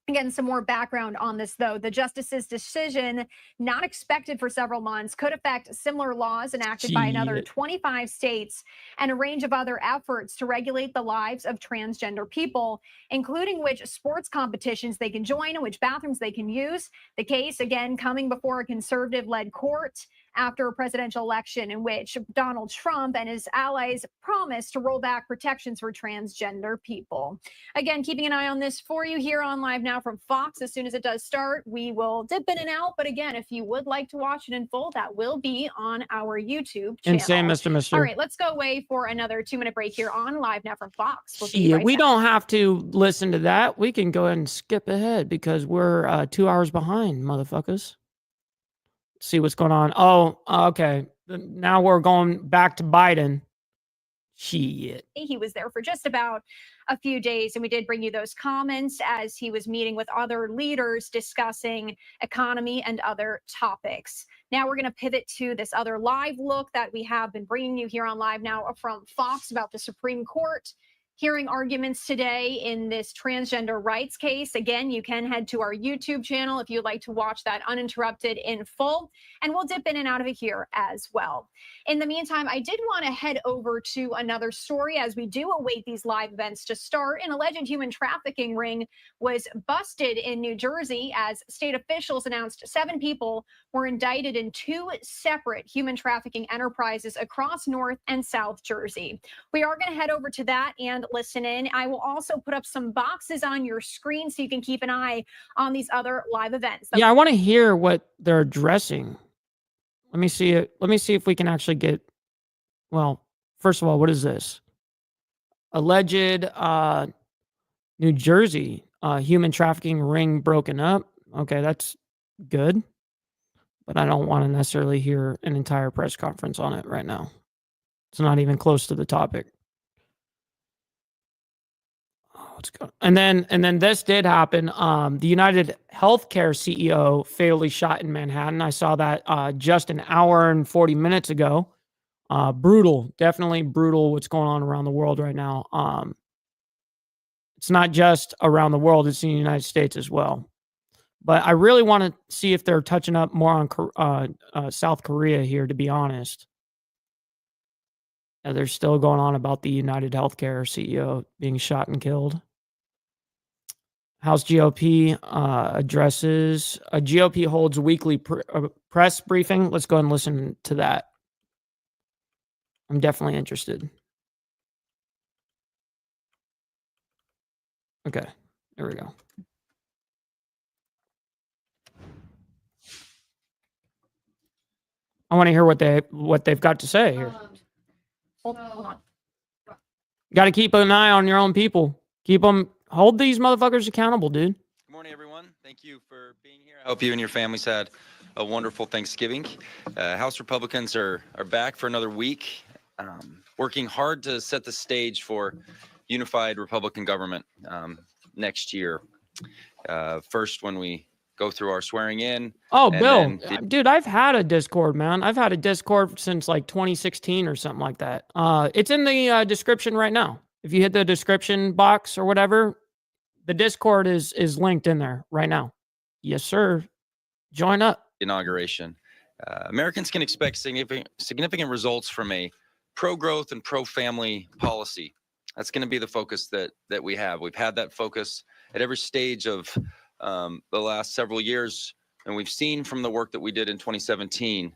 S18: Again, some more background on this, though. The justice's decision, not expected for several months, could affect similar laws enacted by another 25 states and a range of other efforts to regulate the lives of transgender people, including which sports competitions they can join and which bathrooms they can use. The case, again, coming before a conservative-led court after a presidential election in which Donald Trump and his allies promised to roll back protections for transgender people. Again, keeping an eye on this for you here on Live Now from Fox. As soon as it does start, we will dip in and out. But again, if you would like to watch it in full, that will be on our YouTube channel.
S2: Insane, Mr.
S18: All right, let's go away for another 2-minute break here on Live Now from Fox. We'll be
S2: Yeah,
S18: right
S2: we
S18: back.
S2: don't have to listen to that. We can go ahead and skip ahead because we're 2 hours behind, motherfuckers. See what's going on. Oh, okay. Now we're going back to Biden. Shit.
S18: He was there for just about a few days, and we did bring you those comments as he was meeting with other leaders discussing economy and other topics. Now we're going to pivot to this other live look that we have been bringing you here on Live Now from Fox about the Supreme Court hearing arguments today in this transgender rights case. Again, you can head to our YouTube channel if you'd like to watch that uninterrupted in full, and we'll dip in and out of it here as well. In the meantime, I did want to head over to another story as we do await these live events to start. An alleged human trafficking ring was busted in New Jersey as state officials announced 7 people were indicted in 2 separate human trafficking enterprises across North and South Jersey. We are going to head over to that and listen in. I will also put up some boxes on your screen so you can keep an eye on these other live events.
S2: Yeah, I want to hear what they're addressing. Let me see it. Let me see if we can actually get. Well, first of all, what is this? Alleged New Jersey human trafficking ring broken up. Okay, that's good. But I don't want to necessarily hear an entire press conference on it right now. It's not even close to the topic. What's going on? And then this did happen. The United Healthcare CEO fatally shot in Manhattan. I saw that just an hour and 40 minutes ago. Brutal, definitely brutal what's going on around the world right now. It's not just around the world, it's in the United States as well. But I really want to see if they're touching up more on South Korea here, to be honest. They're still going on about the United Healthcare CEO being shot and killed. House GOP addresses. GOP holds weekly press briefing. Let's go and listen to that. I'm definitely interested. Okay, there we go. I want to hear what they've got to say here.
S18: Hold on.
S2: Got to keep an eye on your own people. Hold these motherfuckers accountable, dude.
S5: Good morning, everyone. Thank you for being here. I hope you and your families had a wonderful Thanksgiving. House Republicans are back for another week, working hard to set the stage for unified Republican government next year. First, when we go through our swearing in.
S2: Oh, Bill, dude, I've had a Discord, man. I've had a Discord since like 2016 or something like that. It's in the description right now. If you hit the description box or whatever, the Discord is linked in there right now. Yes, sir. Join up.
S5: Inauguration. Americans can expect significant results from a pro-growth and pro-family policy. That's going to be the focus that we have. We've had that focus at every stage of the last several years, and we've seen from the work that we did in 2017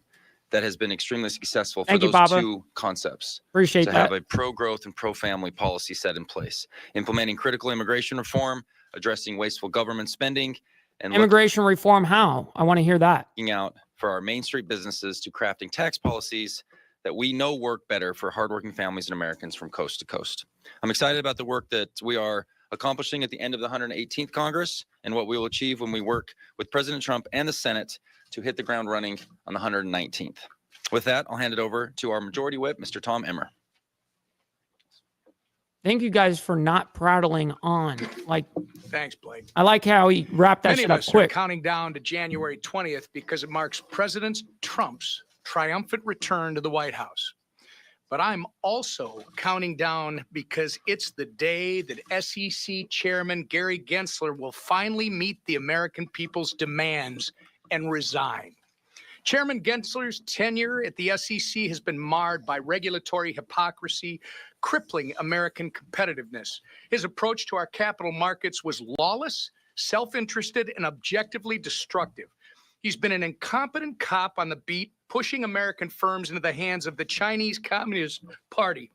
S5: that has been extremely successful for those two concepts.
S2: Appreciate
S5: that. To have a pro-growth and pro-family policy set in place, implementing critical immigration reform, addressing wasteful government spending, and
S2: immigration reform. How? I want to hear that.
S5: Looking out for our Main Street businesses to crafting tax policies that we know work better for hardworking families and Americans from coast to coast. I'm excited about the work that we are accomplishing at the end of the 118th Congress and what we will achieve when we work with President Trump and the Senate to hit the ground running on the 119th. With that, I'll hand it over to our Majority Whip, Mr. Tom Emmer.
S2: Thank you guys for not prattling on.
S7: Thanks, Blake.
S2: I like how he wrapped that
S7: Many
S2: shit
S7: of
S2: up
S7: us are
S2: quick.
S7: counting down to January 20th because it marks President Trump's triumphant return to the White House. But I'm also counting down because it's the day that SEC Chairman Gary Gensler will finally meet the American people's demands and resign. Chairman Gensler's tenure at the SEC has been marred by regulatory hypocrisy, crippling American competitiveness. His approach to our capital markets was lawless, self-interested, and objectively destructive. He's been an incompetent cop on the beat, pushing American firms into the hands of the Chinese Communist Party,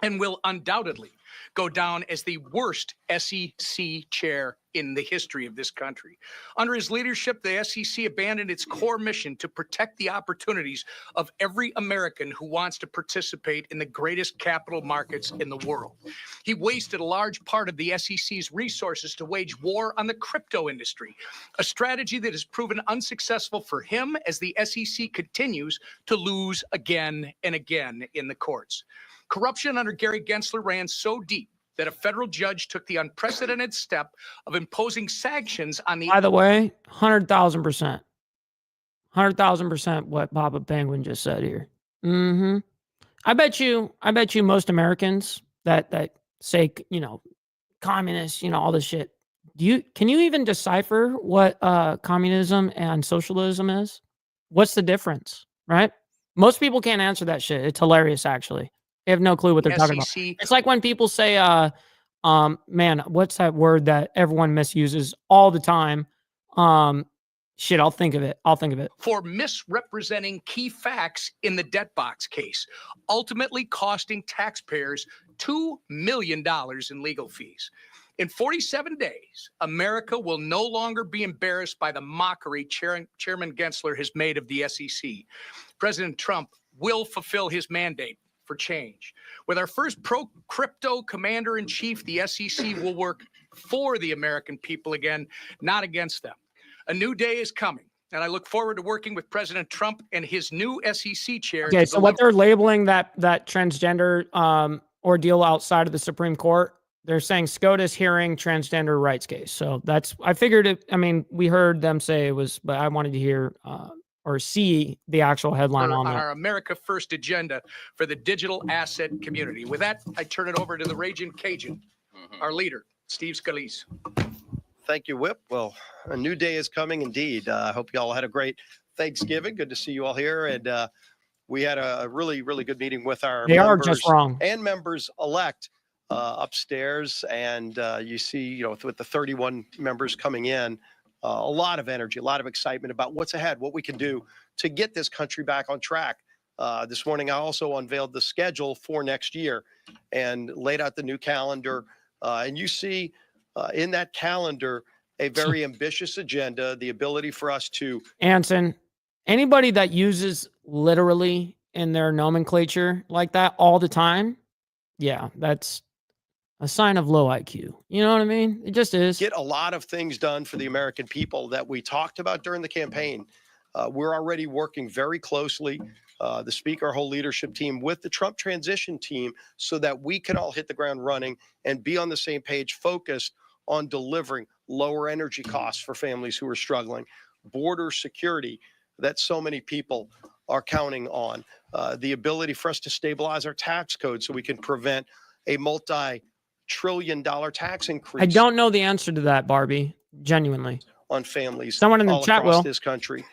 S7: and will undoubtedly go down as the worst SEC chair in the history of this country. Under his leadership, the SEC abandoned its core mission to protect the opportunities of every American who wants to participate in the greatest capital markets in the world. He wasted a large part of the SEC's resources to wage war on the crypto industry, a strategy that has proven unsuccessful for him as the SEC continues to lose again and again in the courts. Corruption under Gary Gensler ran so deep that a federal judge took the unprecedented step of imposing sanctions on the—
S2: By the way, 100,000%. 100,000% what Papa Penguin just said here. Mm-hmm. I bet you most Americans that say, communists, all this shit. Can you even decipher what communism and socialism is? What's the difference, right? Most people can't answer that shit. It's hilarious, actually. They have no clue what they're talking about. It's like when people say, man, what's that word that everyone misuses all the time? Shit, I'll think of it.
S7: For misrepresenting key facts in the debt box case, ultimately costing taxpayers $2 million in legal fees. In 47 days, America will no longer be embarrassed by the mockery Chairman Gensler has made of the SEC. President Trump will fulfill his mandate for change. With our first pro-crypto commander-in-chief, the SEC will work for the American people again, not against them. A new day is coming, and I look forward to working with President Trump and his new SEC chair.
S2: Okay, so what they're labeling that transgender ordeal outside of the Supreme Court, they're saying SCOTUS hearing transgender rights case. So I figured it. I mean, we heard them say it was, but I wanted to hear or see the actual headline on that.
S7: Our America First agenda for the digital asset community. With that, I turn it over to the Raging Cajun, our leader, Steve Scalise.
S8: Thank you, Whip. Well, a new day is coming indeed. I hope you all had a great Thanksgiving. Good to see you all here. And we had a really, really good meeting with our members and members-elect upstairs. And you see, with the 31 members coming in, a lot of energy, a lot of excitement about what's ahead, what we can do to get this country back on track. This morning, I also unveiled the schedule for next year and laid out the new calendar. And you see in that calendar a very ambitious agenda, the ability for us to—
S2: Anson, anybody that uses literally in their nomenclature like that all the time, yeah, that's a sign of low IQ. You know what I mean? It just is.
S8: Get a lot of things done for the American people that we talked about during the campaign. We're already working very closely, the speaker, our whole leadership team, with the Trump transition team so that we can all hit the ground running and be on the same page, focused on delivering lower energy costs for families who are struggling, border security that so many people are counting on, the ability for us to stabilize our tax code so we can prevent a multi-trillion-dollar tax increase.
S2: I don't know the answer to that, Barbie. Genuinely.
S8: On families.
S2: Someone in the chat will.
S8: This country,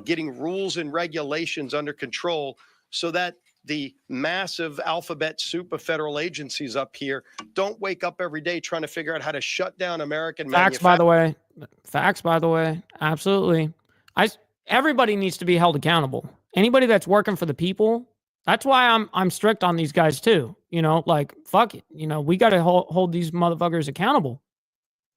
S8: getting rules and regulations under control so that the massive alphabet soup of federal agencies up here don't wake up every day trying to figure out how to shut down American
S2: Facts, by the way. Facts, by the way. Absolutely. Everybody needs to be held accountable. Anybody that's working for the people. That's why I'm strict on these guys too. Fuck it. We got to hold these motherfuckers accountable.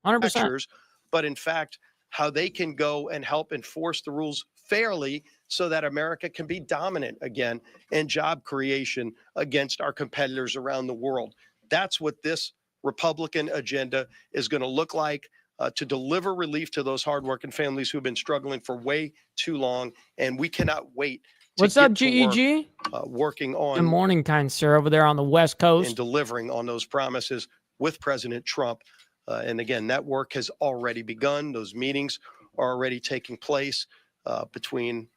S2: 100%.
S8: But in fact, how they can go and help enforce the rules fairly so that America can be dominant again in job creation against our competitors around the world. That's what this Republican agenda is going to look like, to deliver relief to those hardworking families who've been struggling for way too long. And we cannot wait.
S2: What's up, GEG?
S8: Working on—
S2: Good morning, kind sir, over there on the West Coast.
S8: And delivering on those promises with President Trump. And again, that work has already begun. Those meetings are already taking place between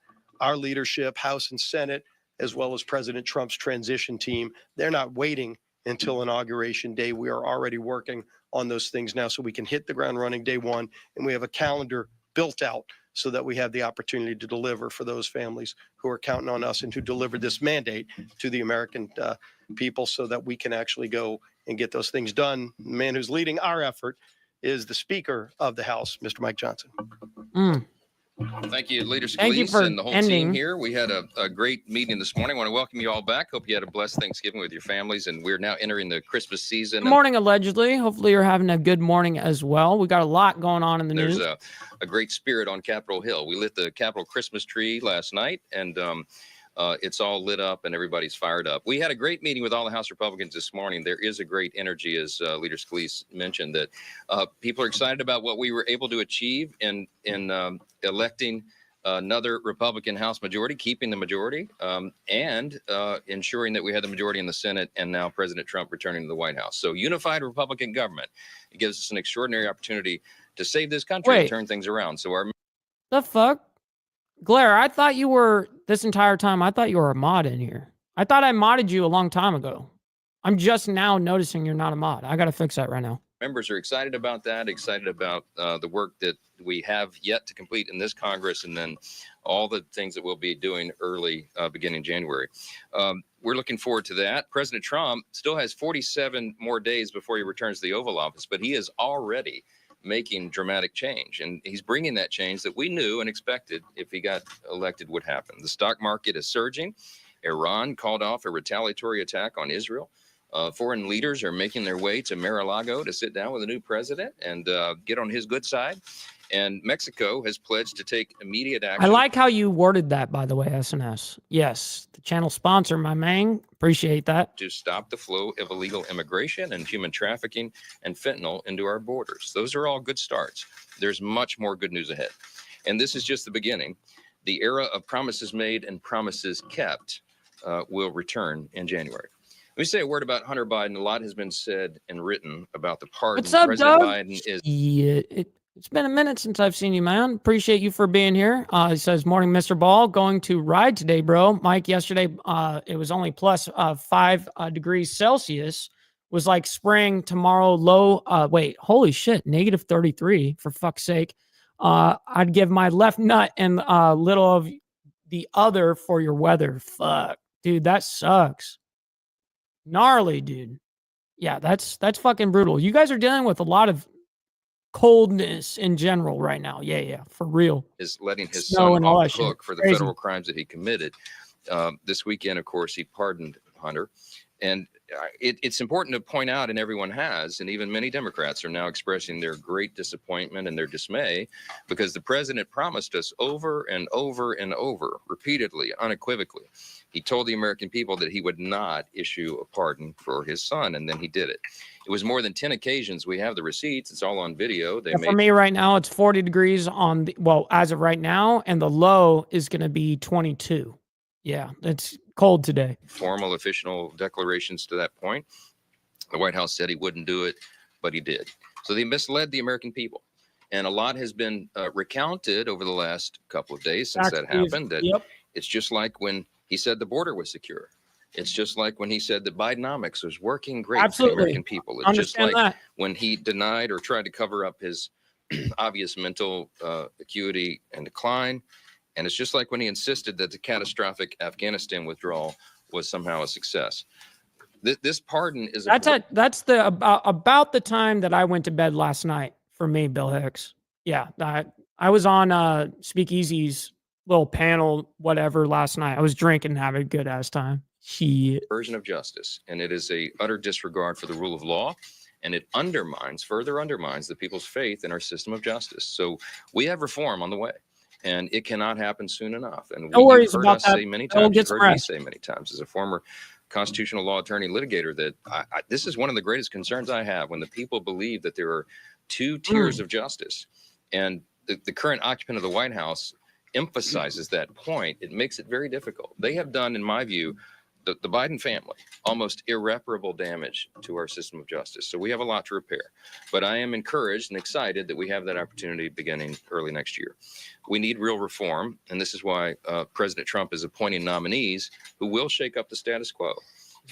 S8: our leadership, House and Senate, as well as President Trump's transition team. They're not waiting until Inauguration Day. We are already working on those things now so we can hit the ground running day one, and we have a calendar built out so that we have the opportunity to deliver for those families who are counting on us and to deliver this mandate to the American people so that we can actually go and get those things done. The man who's leading our effort is the Speaker of the House, Mr. Mike Johnson.
S9: Thank you, Leader
S2: Thank you
S9: Scalise
S2: for
S9: and the whole
S2: ending.
S9: team here. We had a great meeting this morning. I want to welcome you all back. Hope you had a blessed Thanksgiving with your families, and we're now entering the Christmas season.
S2: Good morning, allegedly. Hopefully you're having a good morning as well. We got a lot going on in the
S9: There's
S2: news.
S9: a great spirit on Capitol Hill. We lit the Capitol Christmas tree last night, and it's all lit up and everybody's fired up. We had a great meeting with all the House Republicans this morning. There is a great energy, as Leader Scalise mentioned, that people are excited about what we were able to achieve in electing another Republican House majority, keeping the majority, and ensuring that we had the majority in the Senate, and now President Trump returning to the White House. So unified Republican government, it gives us an extraordinary opportunity to save this country and turn things around. So our
S2: The fuck? Blair, I thought you were, this entire time, I thought you were a mod in here. I thought I modded you a long time ago. I'm just now noticing you're not a mod. I got to fix that right now.
S9: members are excited about that, excited about the work that we have yet to complete in this Congress, and then all the things that we'll be doing early, beginning January. We're looking forward to that. President Trump still has 47 more days before he returns to the Oval Office, but he is already making dramatic change, and he's bringing that change that we knew and expected if he got elected would happen. The stock market is surging. Iran called off a retaliatory attack on Israel. Foreign leaders are making their way to Mar-a-Lago to sit down with a new president and get on his good side. And Mexico has pledged to take immediate action.
S2: I like how you worded that, by the way, SNS. Yes, the channel sponsor, my man. Appreciate that.
S9: To stop the flow of illegal immigration and human trafficking and fentanyl into our borders. Those are all good starts. There's much more good news ahead. And this is just the beginning. The era of promises made and promises kept will return in January. Let me say a word about Hunter Biden. A lot has been said and written about the pardon.
S2: What's up,
S9: President
S2: Doug?
S9: Biden is
S2: Yeah, it's been a minute since I've seen you, man. Appreciate you for being here. He says, morning, Mr. Ball. Going to ride today, bro. Mike, yesterday, it was only plus 5 degrees Celsius. Was like spring. Tomorrow, low. Wait, holy shit. Negative 33, for fuck's sake. I'd give my left nut and little of the other for your weather. Fuck. Dude, that sucks. Gnarly, dude. Yeah, that's fucking brutal. You guys are dealing with a lot of coldness in general right now. Yeah, for real.
S9: is letting his
S2: Snow
S9: son
S2: and all
S9: off
S2: that
S9: the
S2: shit.
S9: hook for the
S2: Crazy.
S9: federal crimes that he committed. This weekend, of course, he pardoned Hunter. And it's important to point out, and everyone has, and even many Democrats are now expressing their great disappointment and their dismay, because the president promised us over and over and over, repeatedly, unequivocally. He told the American people that he would not issue a pardon for his son, and then he did it. It was more than 10 occasions. We have the receipts. It's all on video. They
S2: Yeah, for
S9: made
S2: me right now, it's 40 degrees on the, well, as of right now, and the low is going to be 22. Yeah, it's cold today.
S9: formal official declarations to that point. The White House said he wouldn't do it, but he did. So they misled the American people. And a lot has been recounted over the last couple of days since that
S2: Actually,
S9: happened. That
S2: yep.
S9: It's just like when he said the border was secure. It's just like when he said that Bidenomics was working great for the
S2: Absolutely.
S9: American people. It's just
S2: Understand
S9: like
S2: that.
S9: when he denied or tried to cover up his obvious mental acuity and decline. And it's just like when he insisted that the catastrophic Afghanistan withdrawal was somehow a success. This pardon is
S2: That's the about the time that I went to bed last night for me, Bill Hicks. Yeah, I was on Speakeasy's little panel, whatever, last night. I was drinking and having a good ass time. Shit.
S9: version of justice, and it is a utter disregard for the rule of law, and it further undermines the people's faith in our system of justice. So we have reform on the way, and it cannot happen soon enough. And
S2: No worries
S9: you've heard
S2: about
S9: us
S2: that.
S9: say many
S2: We'll
S9: times,
S2: get
S9: you've
S2: some
S9: heard me
S2: rest.
S9: say many times, as a former constitutional law attorney litigator, that this is one of the greatest concerns I have, when the people believe that there are two tiers of justice. And the current occupant of the White House emphasizes that point. It makes it very difficult. They have done, in my view, the Biden family, almost irreparable damage to our system of justice. So we have a lot to repair. But I am encouraged and excited that we have that opportunity beginning early next year. We need real reform, and this is why President Trump is appointing nominees who will shake up the status quo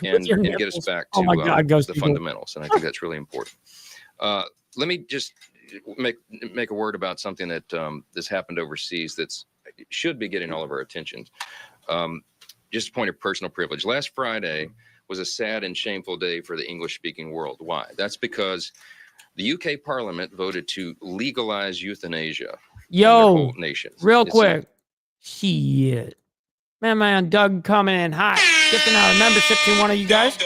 S9: and get us back to the fundamentals. And I think that's really important. Let me just make a word about something that that's happened overseas that's should be getting all of our attention. Just a point of personal privilege. Last Friday was a sad and shameful day for the English-speaking world. Why? That's because the UK Parliament voted to legalize euthanasia in their whole nation.
S2: Real quick. Shit. Man, Doug coming in. Hi. Gifting out a membership to one of you guys.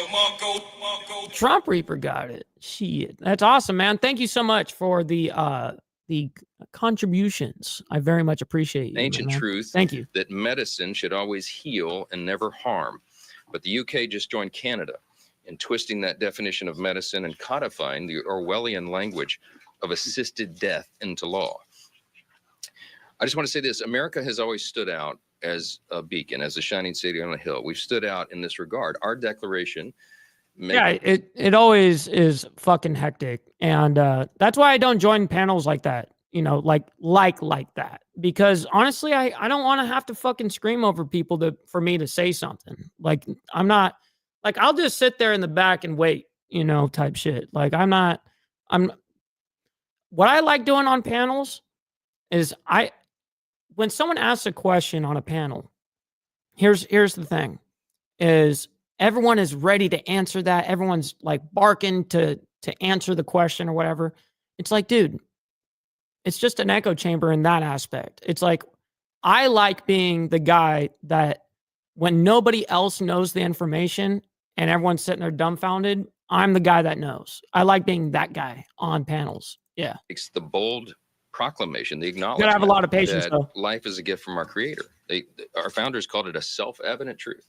S2: Trump Reaper got it. Shit. That's awesome, man. Thank you so much for the contributions. I very much appreciate you.
S9: Ancient truth.
S2: Thank you.
S9: That medicine should always heal and never harm. But the UK just joined Canada in twisting that definition of medicine and codifying the Orwellian language of assisted death into law. I just want to say this. America has always stood out as a beacon, as a shining city on a hill. We've stood out in this regard. Our declaration.
S2: It always is fucking hectic. And that's why I don't join panels like that. You know, like that, because honestly, I don't want to have to fucking scream over people for me to say something. Like, I'm not, like, I'll just sit there in the back and wait, you know, type shit. Like, what I like doing on panels is when someone asks a question on a panel, here's the thing, is everyone is ready to answer that. Everyone's like barking to answer the question or whatever. It's like, dude, it's just an echo chamber in that aspect. It's like, I like being the guy that when nobody else knows the information and everyone's sitting there dumbfounded, I'm the guy that knows. I like being that guy on panels. Yeah.
S9: It's the bold proclamation, the acknowledgement.
S2: You gotta have a lot of patience,
S9: that
S2: though.
S9: Life is a gift from our Creator. Our founders called it a self-evident truth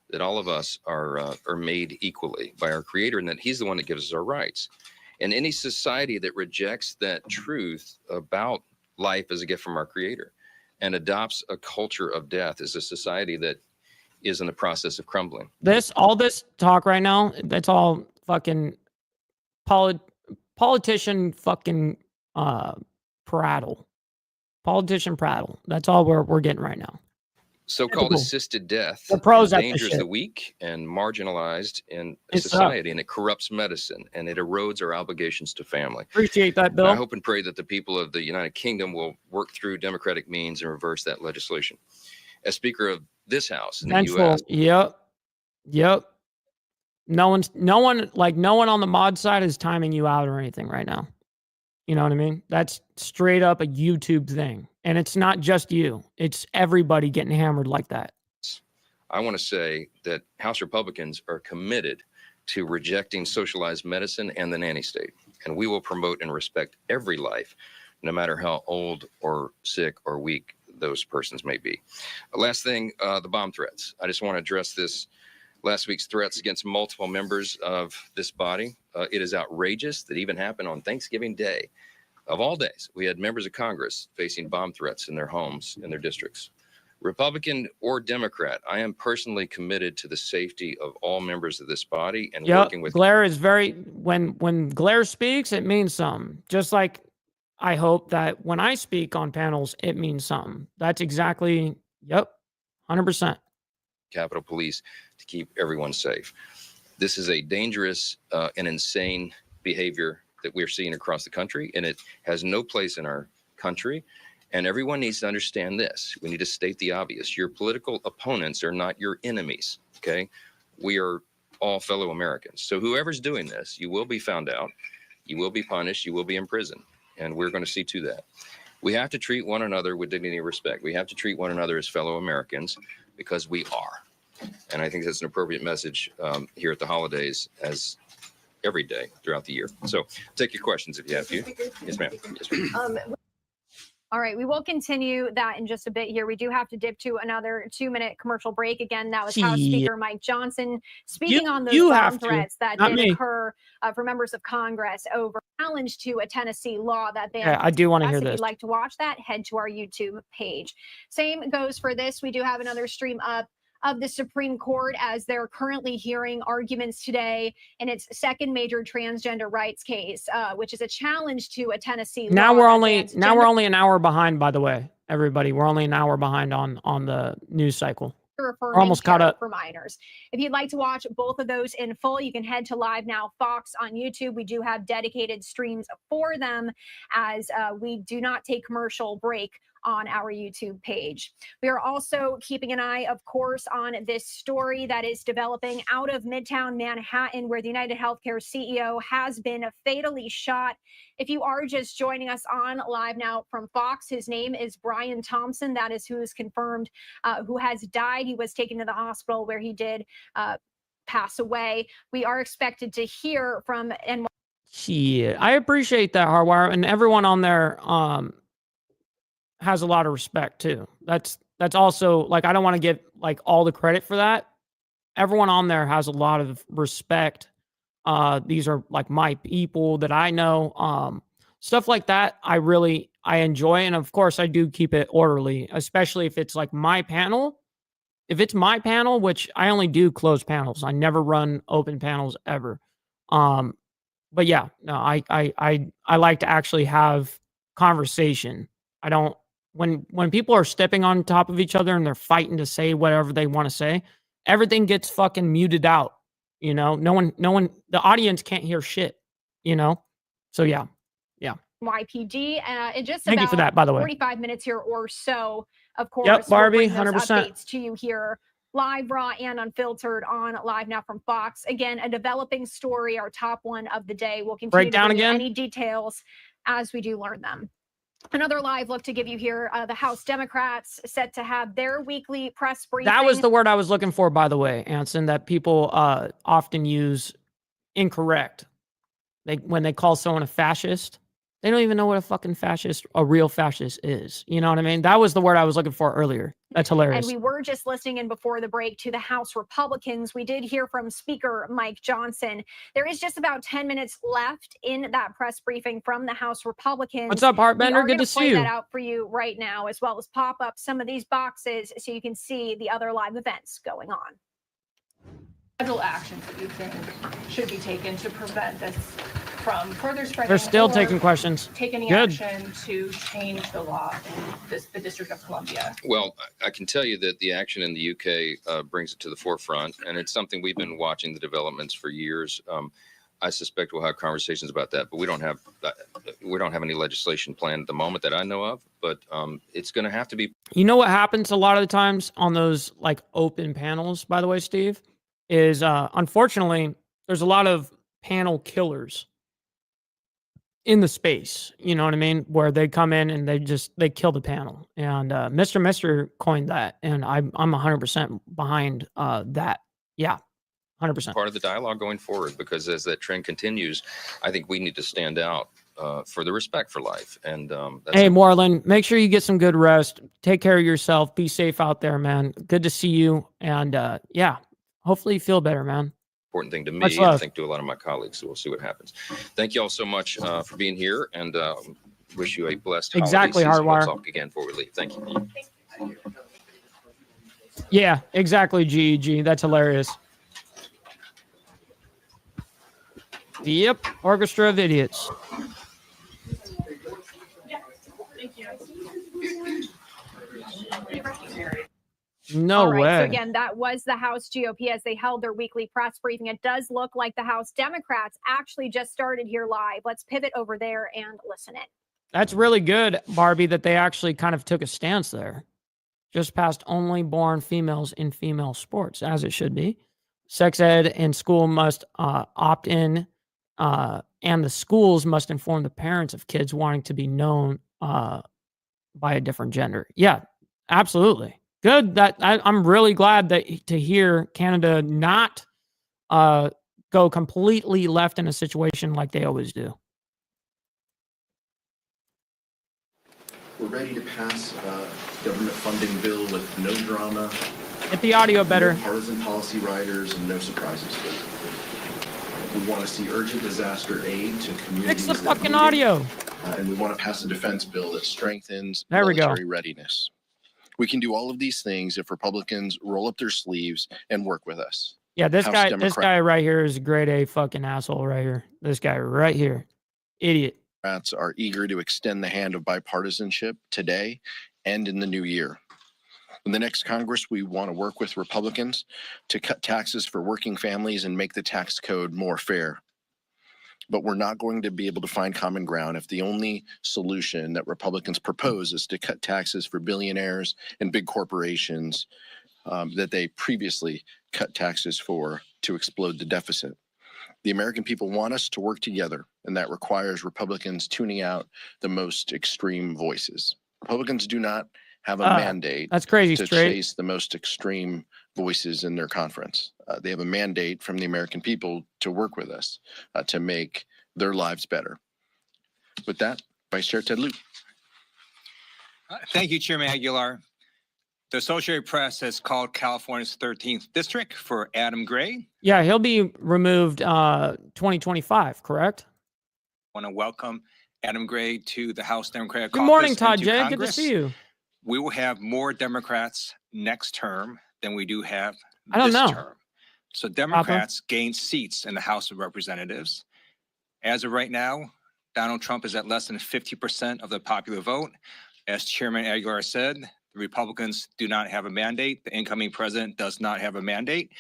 S9: that all of us are made equally by our Creator, and that He's the one that gives us our rights. And any society that rejects that truth about life as a gift from our Creator and adopts a culture of death is a society that is in the process of crumbling.
S2: All this talk right now, that's all fucking politician fucking prattle. Politician prattle. That's all we're getting right now.
S9: So-called assisted death endangers the weak and marginalized in society, and it corrupts medicine, and it erodes our obligations to family.
S2: Appreciate that, Bill.
S9: And I hope and pray that the people of the United Kingdom will work through democratic means and reverse that legislation. As Speaker of this House in the U.S.
S2: Yep. No one on the mod side is timing you out or anything right now. You know what I mean? That's straight up a YouTube thing. And it's not just you. It's everybody getting hammered like that.
S9: I want to say that House Republicans are committed to rejecting socialized medicine and the nanny state. And we will promote and respect every life, no matter how old or sick or weak those persons may be. Last thing, the bomb threats. I just want to address this. Last week's threats against multiple members of this body. It is outrageous that even happened on Thanksgiving Day. Of all days, we had members of Congress facing bomb threats in their homes, in their districts. Republican or Democrat, I am personally committed to the safety of all members of this body and working with.
S2: Blair is when Blair speaks, it means something. Just like I hope that when I speak on panels, it means something. That's exactly, 100%.
S9: Capitol Police to keep everyone safe. This is a dangerous and insane behavior that we're seeing across the country, and it has no place in our country. And everyone needs to understand this. We need to state the obvious. Your political opponents are not your enemies, okay? We are all fellow Americans. So whoever's doing this, you will be found out, you will be punished, you will be in prison, and we're going to see to that. We have to treat one another with dignity and respect. We have to treat one another as fellow Americans because we are. And I think that's an appropriate message here at the holidays as every day throughout the year. So take your questions if you have a few. Yes, ma'am. Yes, ma'am.
S18: All right, we will continue that in just a bit here. We do have to dip to another 2-minute commercial break. Again, that was House Speaker Mike Johnson speaking on those bomb threats that did occur for members of Congress over challenge to a Tennessee law that banned.
S2: Yeah, I do want to hear this.
S18: If you'd like to watch that, head to our YouTube page. Same goes for this. We do have another stream up of the Supreme Court, as they're currently hearing arguments today in its second major transgender rights case, which is a challenge to a Tennessee
S2: Now
S18: law
S2: we're
S18: that
S2: only
S18: bans
S2: we're only an hour behind, by the way, everybody. We're only an hour behind on the news cycle. We're almost caught up.
S18: for minors. If you'd like to watch both of those in full, you can head to Live Now Fox on YouTube. We do have dedicated streams for them, as we do not take commercial break on our YouTube page. We are also keeping an eye, of course, on this story that is developing out of Midtown Manhattan, where the United Healthcare CEO has been fatally shot. If you are just joining us on Live Now from Fox, his name is Brian Thompson. That is who is confirmed, who has died. He was taken to the hospital where he did pass away. We are expected to hear from NY.
S2: Yeah, I appreciate that, Hardwire, and everyone on there has a lot of respect too. That's also, like, I don't want to get like all the credit for that. Everyone on there has a lot of respect. These are like my people that I know. Stuff like that I enjoy, and of course I do keep it orderly, especially if it's like my panel. If it's my panel, which I only do closed panels, I never run open panels ever. But yeah, no, I like to actually have conversation. I don't, when people are stepping on top of each other and they're fighting to say whatever they want to say, everything gets fucking muted out. You know, no one, the audience can't hear shit, you know? So yeah.
S18: YPD in just
S2: Thank
S18: about
S2: you for that, by the way.
S18: 45 minutes here or so. Of course,
S2: Yep, Barbie,
S18: we'll bring those
S2: 100%.
S18: updates to you here live, raw, and unfiltered on Live Now from Fox. Again, a developing story, our top one of the day. We'll continue
S2: Break
S18: to
S2: down
S18: bring you
S2: again?
S18: any details as we do learn them. Another live look to give you here. The House Democrats set to have their weekly press briefing.
S2: That was the word I was looking for, by the way, Anson, that people often use incorrect. When they call someone a fascist, they don't even know what a real fascist is. You know what I mean? That was the word I was looking for earlier. That's hilarious.
S18: And we were just listening in before the break to the House Republicans. We did hear from Speaker Mike Johnson. There is just about 10 minutes left in that press briefing from the House Republicans.
S2: What's up, Heartbender? Good to see you.
S18: Play that out for you right now, as well as pop up some of these boxes so you can see the other live events going on.
S10: Federal actions that you think should be taken to prevent this from further spreading?
S2: They're still
S10: or
S2: taking questions.
S10: Take any
S2: Good.
S10: action to change the law in the District of Columbia?
S9: Well, I can tell you that the action in the UK brings it to the forefront, and it's something we've been watching the developments for years. I suspect we'll have conversations about that, but we don't have any legislation planned at the moment that I know of. But it's going to have to be.
S2: You know what happens a lot of the times on those like open panels, by the way, Steve, is unfortunately there's a lot of panel killers in the space. You know what I mean? Where they come in and they kill the panel. And Mr. coined that, and I'm 100% behind that. Yeah. 100%.
S9: Part of the dialogue going forward, because as that trend continues, I think we need to stand out for the respect for life. And
S2: hey, Moreland, make sure you get some good rest. Take care of yourself. Be safe out there, man. Good to see you. And yeah, hopefully you feel better, man.
S9: Important thing to me,
S2: Much
S9: and I
S2: love.
S9: think to a lot of my colleagues. So we'll see what happens. Thank you all so much for being here, and wish you a blessed
S2: Exactly,
S9: holiday season.
S2: Hardwire.
S9: We'll talk again before we leave. Thank you.
S2: Yeah, exactly, GEG. That's hilarious. Yep, orchestra of idiots. No
S18: All right,
S2: way.
S18: so again, that was the House GOP as they held their weekly press briefing. It does look like the House Democrats actually just started here live. Let's pivot over there and listen in.
S2: That's really good, Barbie, that they actually kind of took a stance there. Just passed only born females in female sports, as it should be. Sex ed and school must opt in, and the schools must inform the parents of kids wanting to be known by a different gender. Yeah, absolutely. Good. I'm really glad to hear Canada not go completely left in a situation like they always do.
S11: We're ready to pass a government funding bill with no drama.
S2: Get the audio better.
S11: No partisan policy riders and no surprises. We want to see urgent disaster aid to communities.
S2: Fix the
S11: that
S2: fucking
S11: need it.
S2: audio.
S11: And we want to pass a defense bill that strengthens
S2: There we go.
S11: military readiness. We can do all of these things if Republicans roll up their sleeves and work with us.
S2: Yeah, this
S11: House
S2: guy,
S11: Democrats
S2: right here is a grade A fucking asshole right here. This guy right here, idiot.
S11: are eager to extend the hand of bipartisanship today and in the new year. In the next Congress, we want to work with Republicans to cut taxes for working families and make the tax code more fair. But we're not going to be able to find common ground if the only solution that Republicans propose is to cut taxes for billionaires and big corporations that they previously cut taxes for to explode the deficit. The American people want us to work together, and that requires Republicans tuning out the most extreme voices. Republicans do not have a mandate
S2: that's crazy,
S11: to
S2: straight.
S11: chase the most extreme voices in their conference. They have a mandate from the American people to work with us to make their lives better. With that, Vice Chair Ted Lieu.
S3: Thank you, Chairman Aguilar. The Associated Press has called California's 13th district for Adam Gray.
S2: Yeah, he'll be removed 2025, correct?
S3: I want to welcome Adam Gray to the House Democratic
S2: Good
S3: Caucus
S2: morning,
S3: and
S2: Todd
S3: to
S2: J. Good to
S3: Congress.
S2: see you.
S3: We will have more Democrats next term than we do have
S2: I don't
S3: this
S2: know.
S3: term. So Democrats gain seats in the House of Representatives. As of right now, Donald Trump is at less than 50% of the popular vote. As Chairman Aguilar said, the Republicans do not have a mandate. The incoming president does not have a mandate.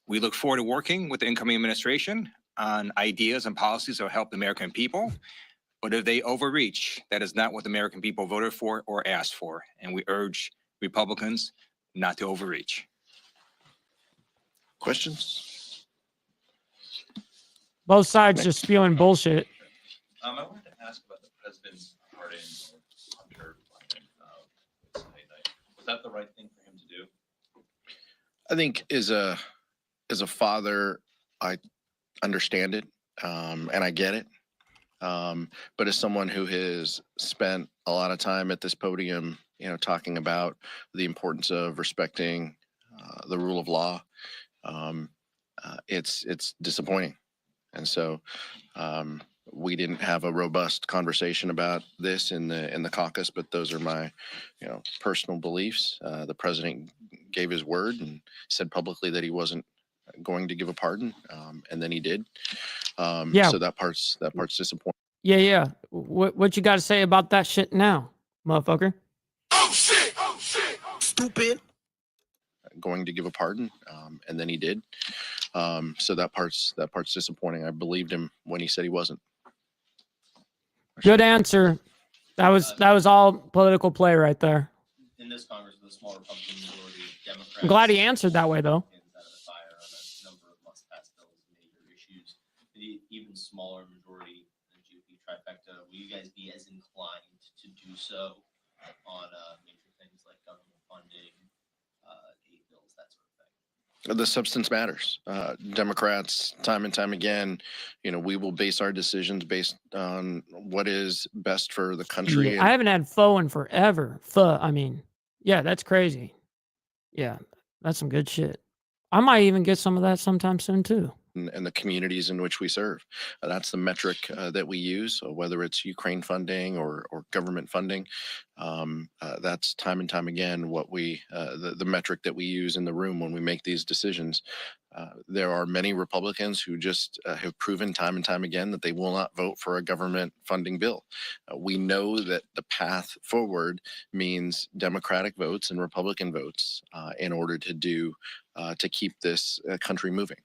S3: We look forward to working with the incoming administration on ideas and policies that will help the American people. But if they overreach, that is not what the American people voted for or asked for. And we urge Republicans not to overreach.
S11: Questions?
S2: Both sides just spewing bullshit.
S5: I wanted to ask about the president's pardon of Hunter Biden Sunday night. Was that the right thing for him to do?
S11: I think as a father, I understand it and I get it. But as someone who has spent a lot of time at this podium, talking about the importance of respecting the rule of law, it's disappointing. And so we didn't have a robust conversation about this in the caucus, but those are my personal beliefs. The president gave his word and said publicly that he wasn't going to give a pardon, and then he did.
S2: Yeah.
S11: So that part's disappointing.
S2: Yeah. What you got to say about that shit now, motherfucker?
S11: Oh shit! Stupid. Going to give a pardon, and then he did. So that part's disappointing. I believed him when he said he wasn't.
S2: Good answer. That was all political play right there.
S5: In this Congress, with a small Republican majority, Democrats.
S2: I'm glad he answered that way, though.
S5: Even smaller majority than GOP trifecta. Will you guys be as inclined to do so on major things like government funding, aid bills, that sort of thing?
S11: The substance matters. Democrats, time and time again, we will base our decisions based on what is best for the country.
S2: Yeah, I haven't had pho in forever. Yeah, that's crazy. Yeah, that's some good shit. I might even get some of that sometime soon, too.
S11: And the communities in which we serve. That's the metric that we use, whether it's Ukraine funding or government funding. That's time and time again what the metric that we use in the room when we make these decisions. There are many Republicans who just have proven time and time again that they will not vote for a government funding bill. We know that the path forward means Democratic votes and Republican votes in order to keep this country moving.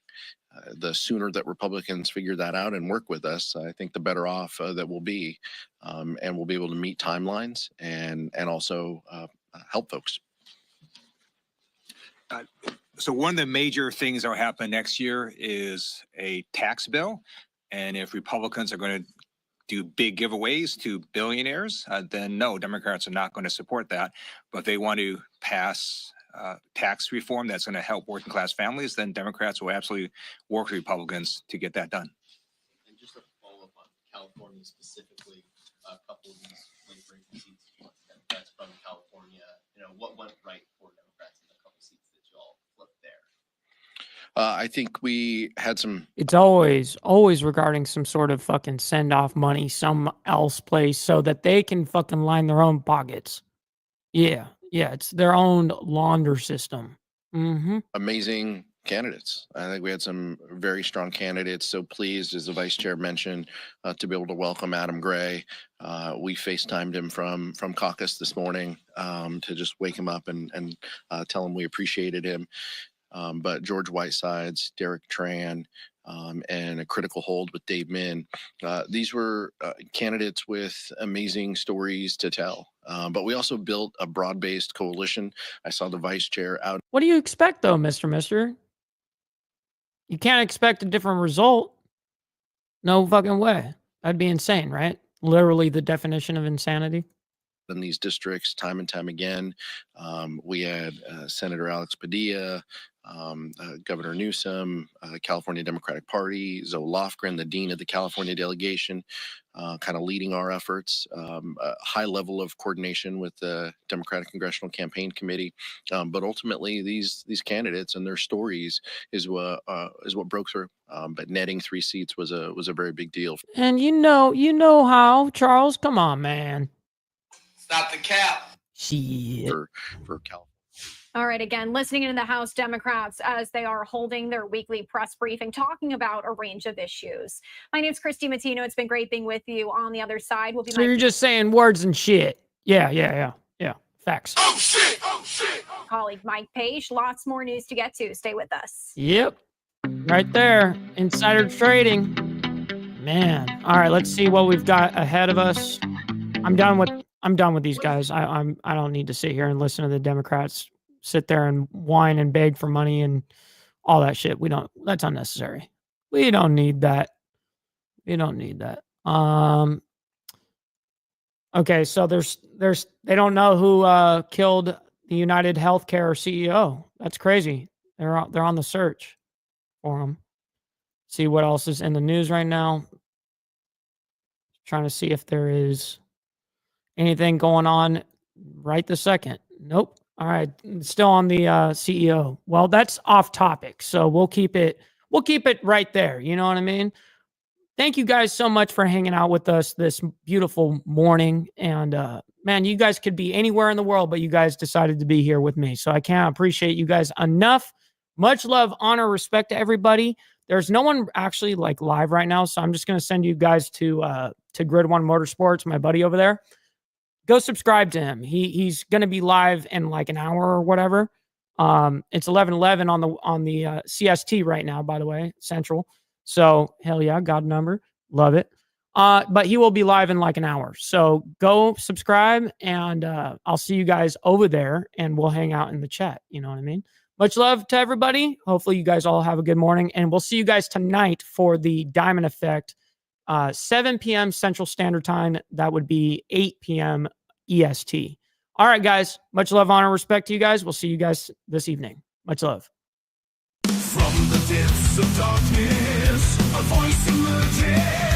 S11: The sooner that Republicans figure that out and work with us, I think the better off that we'll be, and we'll be able to meet timelines and also help folks.
S3: So one of the major things that will happen next year is a tax bill. And if Republicans are going to do big giveaways to billionaires, then no, Democrats are not going to support that. But if they want to pass tax reform that's going to help working class families, then Democrats will absolutely work with Republicans to get that done.
S5: And just a follow up on California specifically, a couple of these late breaking seats, Democrats from California, what went right for Democrats in a couple seats that you all flipped there?
S11: I think we had some.
S2: It's always regarding some sort of fucking send off money some else place so that they can fucking line their own pockets. Yeah. Yeah, it's their own launder system. Mm-hmm.
S11: Amazing candidates. I think we had some very strong candidates. So pleased, as the vice chair mentioned, to be able to welcome Adam Gray. We FaceTimed him from caucus this morning to just wake him up and tell him we appreciated him. But George Whitesides, Derek Tran, and a critical hold with Dave Min. These were candidates with amazing stories to tell. But we also built a broad-based coalition. I saw the vice chair out.
S2: What do you expect, though, Mister? You can't expect a different result. No fucking way. That'd be insane, right? Literally the definition of insanity.
S11: In these districts, time and time again, we had Senator Alex Padilla, Governor Newsom, California Democratic Party, Zoe Lofgren, the dean of the California delegation, kind of leading our efforts. A high level of coordination with the Democratic Congressional Campaign Committee, but ultimately these candidates and their stories is what broke through. But netting 3 seats was a very big deal.
S2: And you know how, Charles. Come on, man.
S12: Stop the cap.
S2: Shit.
S11: For California.
S18: All right, again, listening into the House Democrats as they are holding their weekly press briefing, talking about a range of issues. My name is Christy Matino. It's been great being with you. On the other side will be
S2: so you're just saying words and shit. Yeah. Facts.
S12: Oh shit.
S18: Colleague Mike Page. Lots more news to get to. Stay with us.
S2: Yep. Right there. Insider trading. Man. All right, let's see what we've got ahead of us. I'm done with these guys. I don't need to sit here and listen to the Democrats sit there and whine and beg for money and all that shit. That's unnecessary. We don't need that. Okay, so they don't know who killed the United Healthcare CEO. That's crazy. They're on the search for him. See what else is in the news right now. Trying to see if there is anything going on right this second. Nope. All right. Still on the CEO. Well, that's off topic. So we'll keep it right there. You know what I mean? Thank you guys so much for hanging out with us this beautiful morning. And man, you guys could be anywhere in the world, but you guys decided to be here with me. So I can't appreciate you guys enough. Much love, honor, respect to everybody. There's no one actually like live right now. So I'm just going to send you guys to Grid One Motorsports, my buddy over there. Go subscribe to him. He's going to be live in like an hour or whatever. It's 11:11 on the CST right now, by the way, Central. So hell yeah, God number, love it. But he will be live in like an hour. So go subscribe, and I'll see you guys over there, and we'll hang out in the chat. You know what I mean? Much love to everybody. Hopefully you guys all have a good morning, and we'll see you guys tonight for the Diamond Effect. 7 p.m. Central Standard Time. That would be 8 p.m. EST. All right, guys. Much love, honor, respect to you guys. We'll see you guys this evening. Much love.
S12: From the depths of darkness, a voice emerges.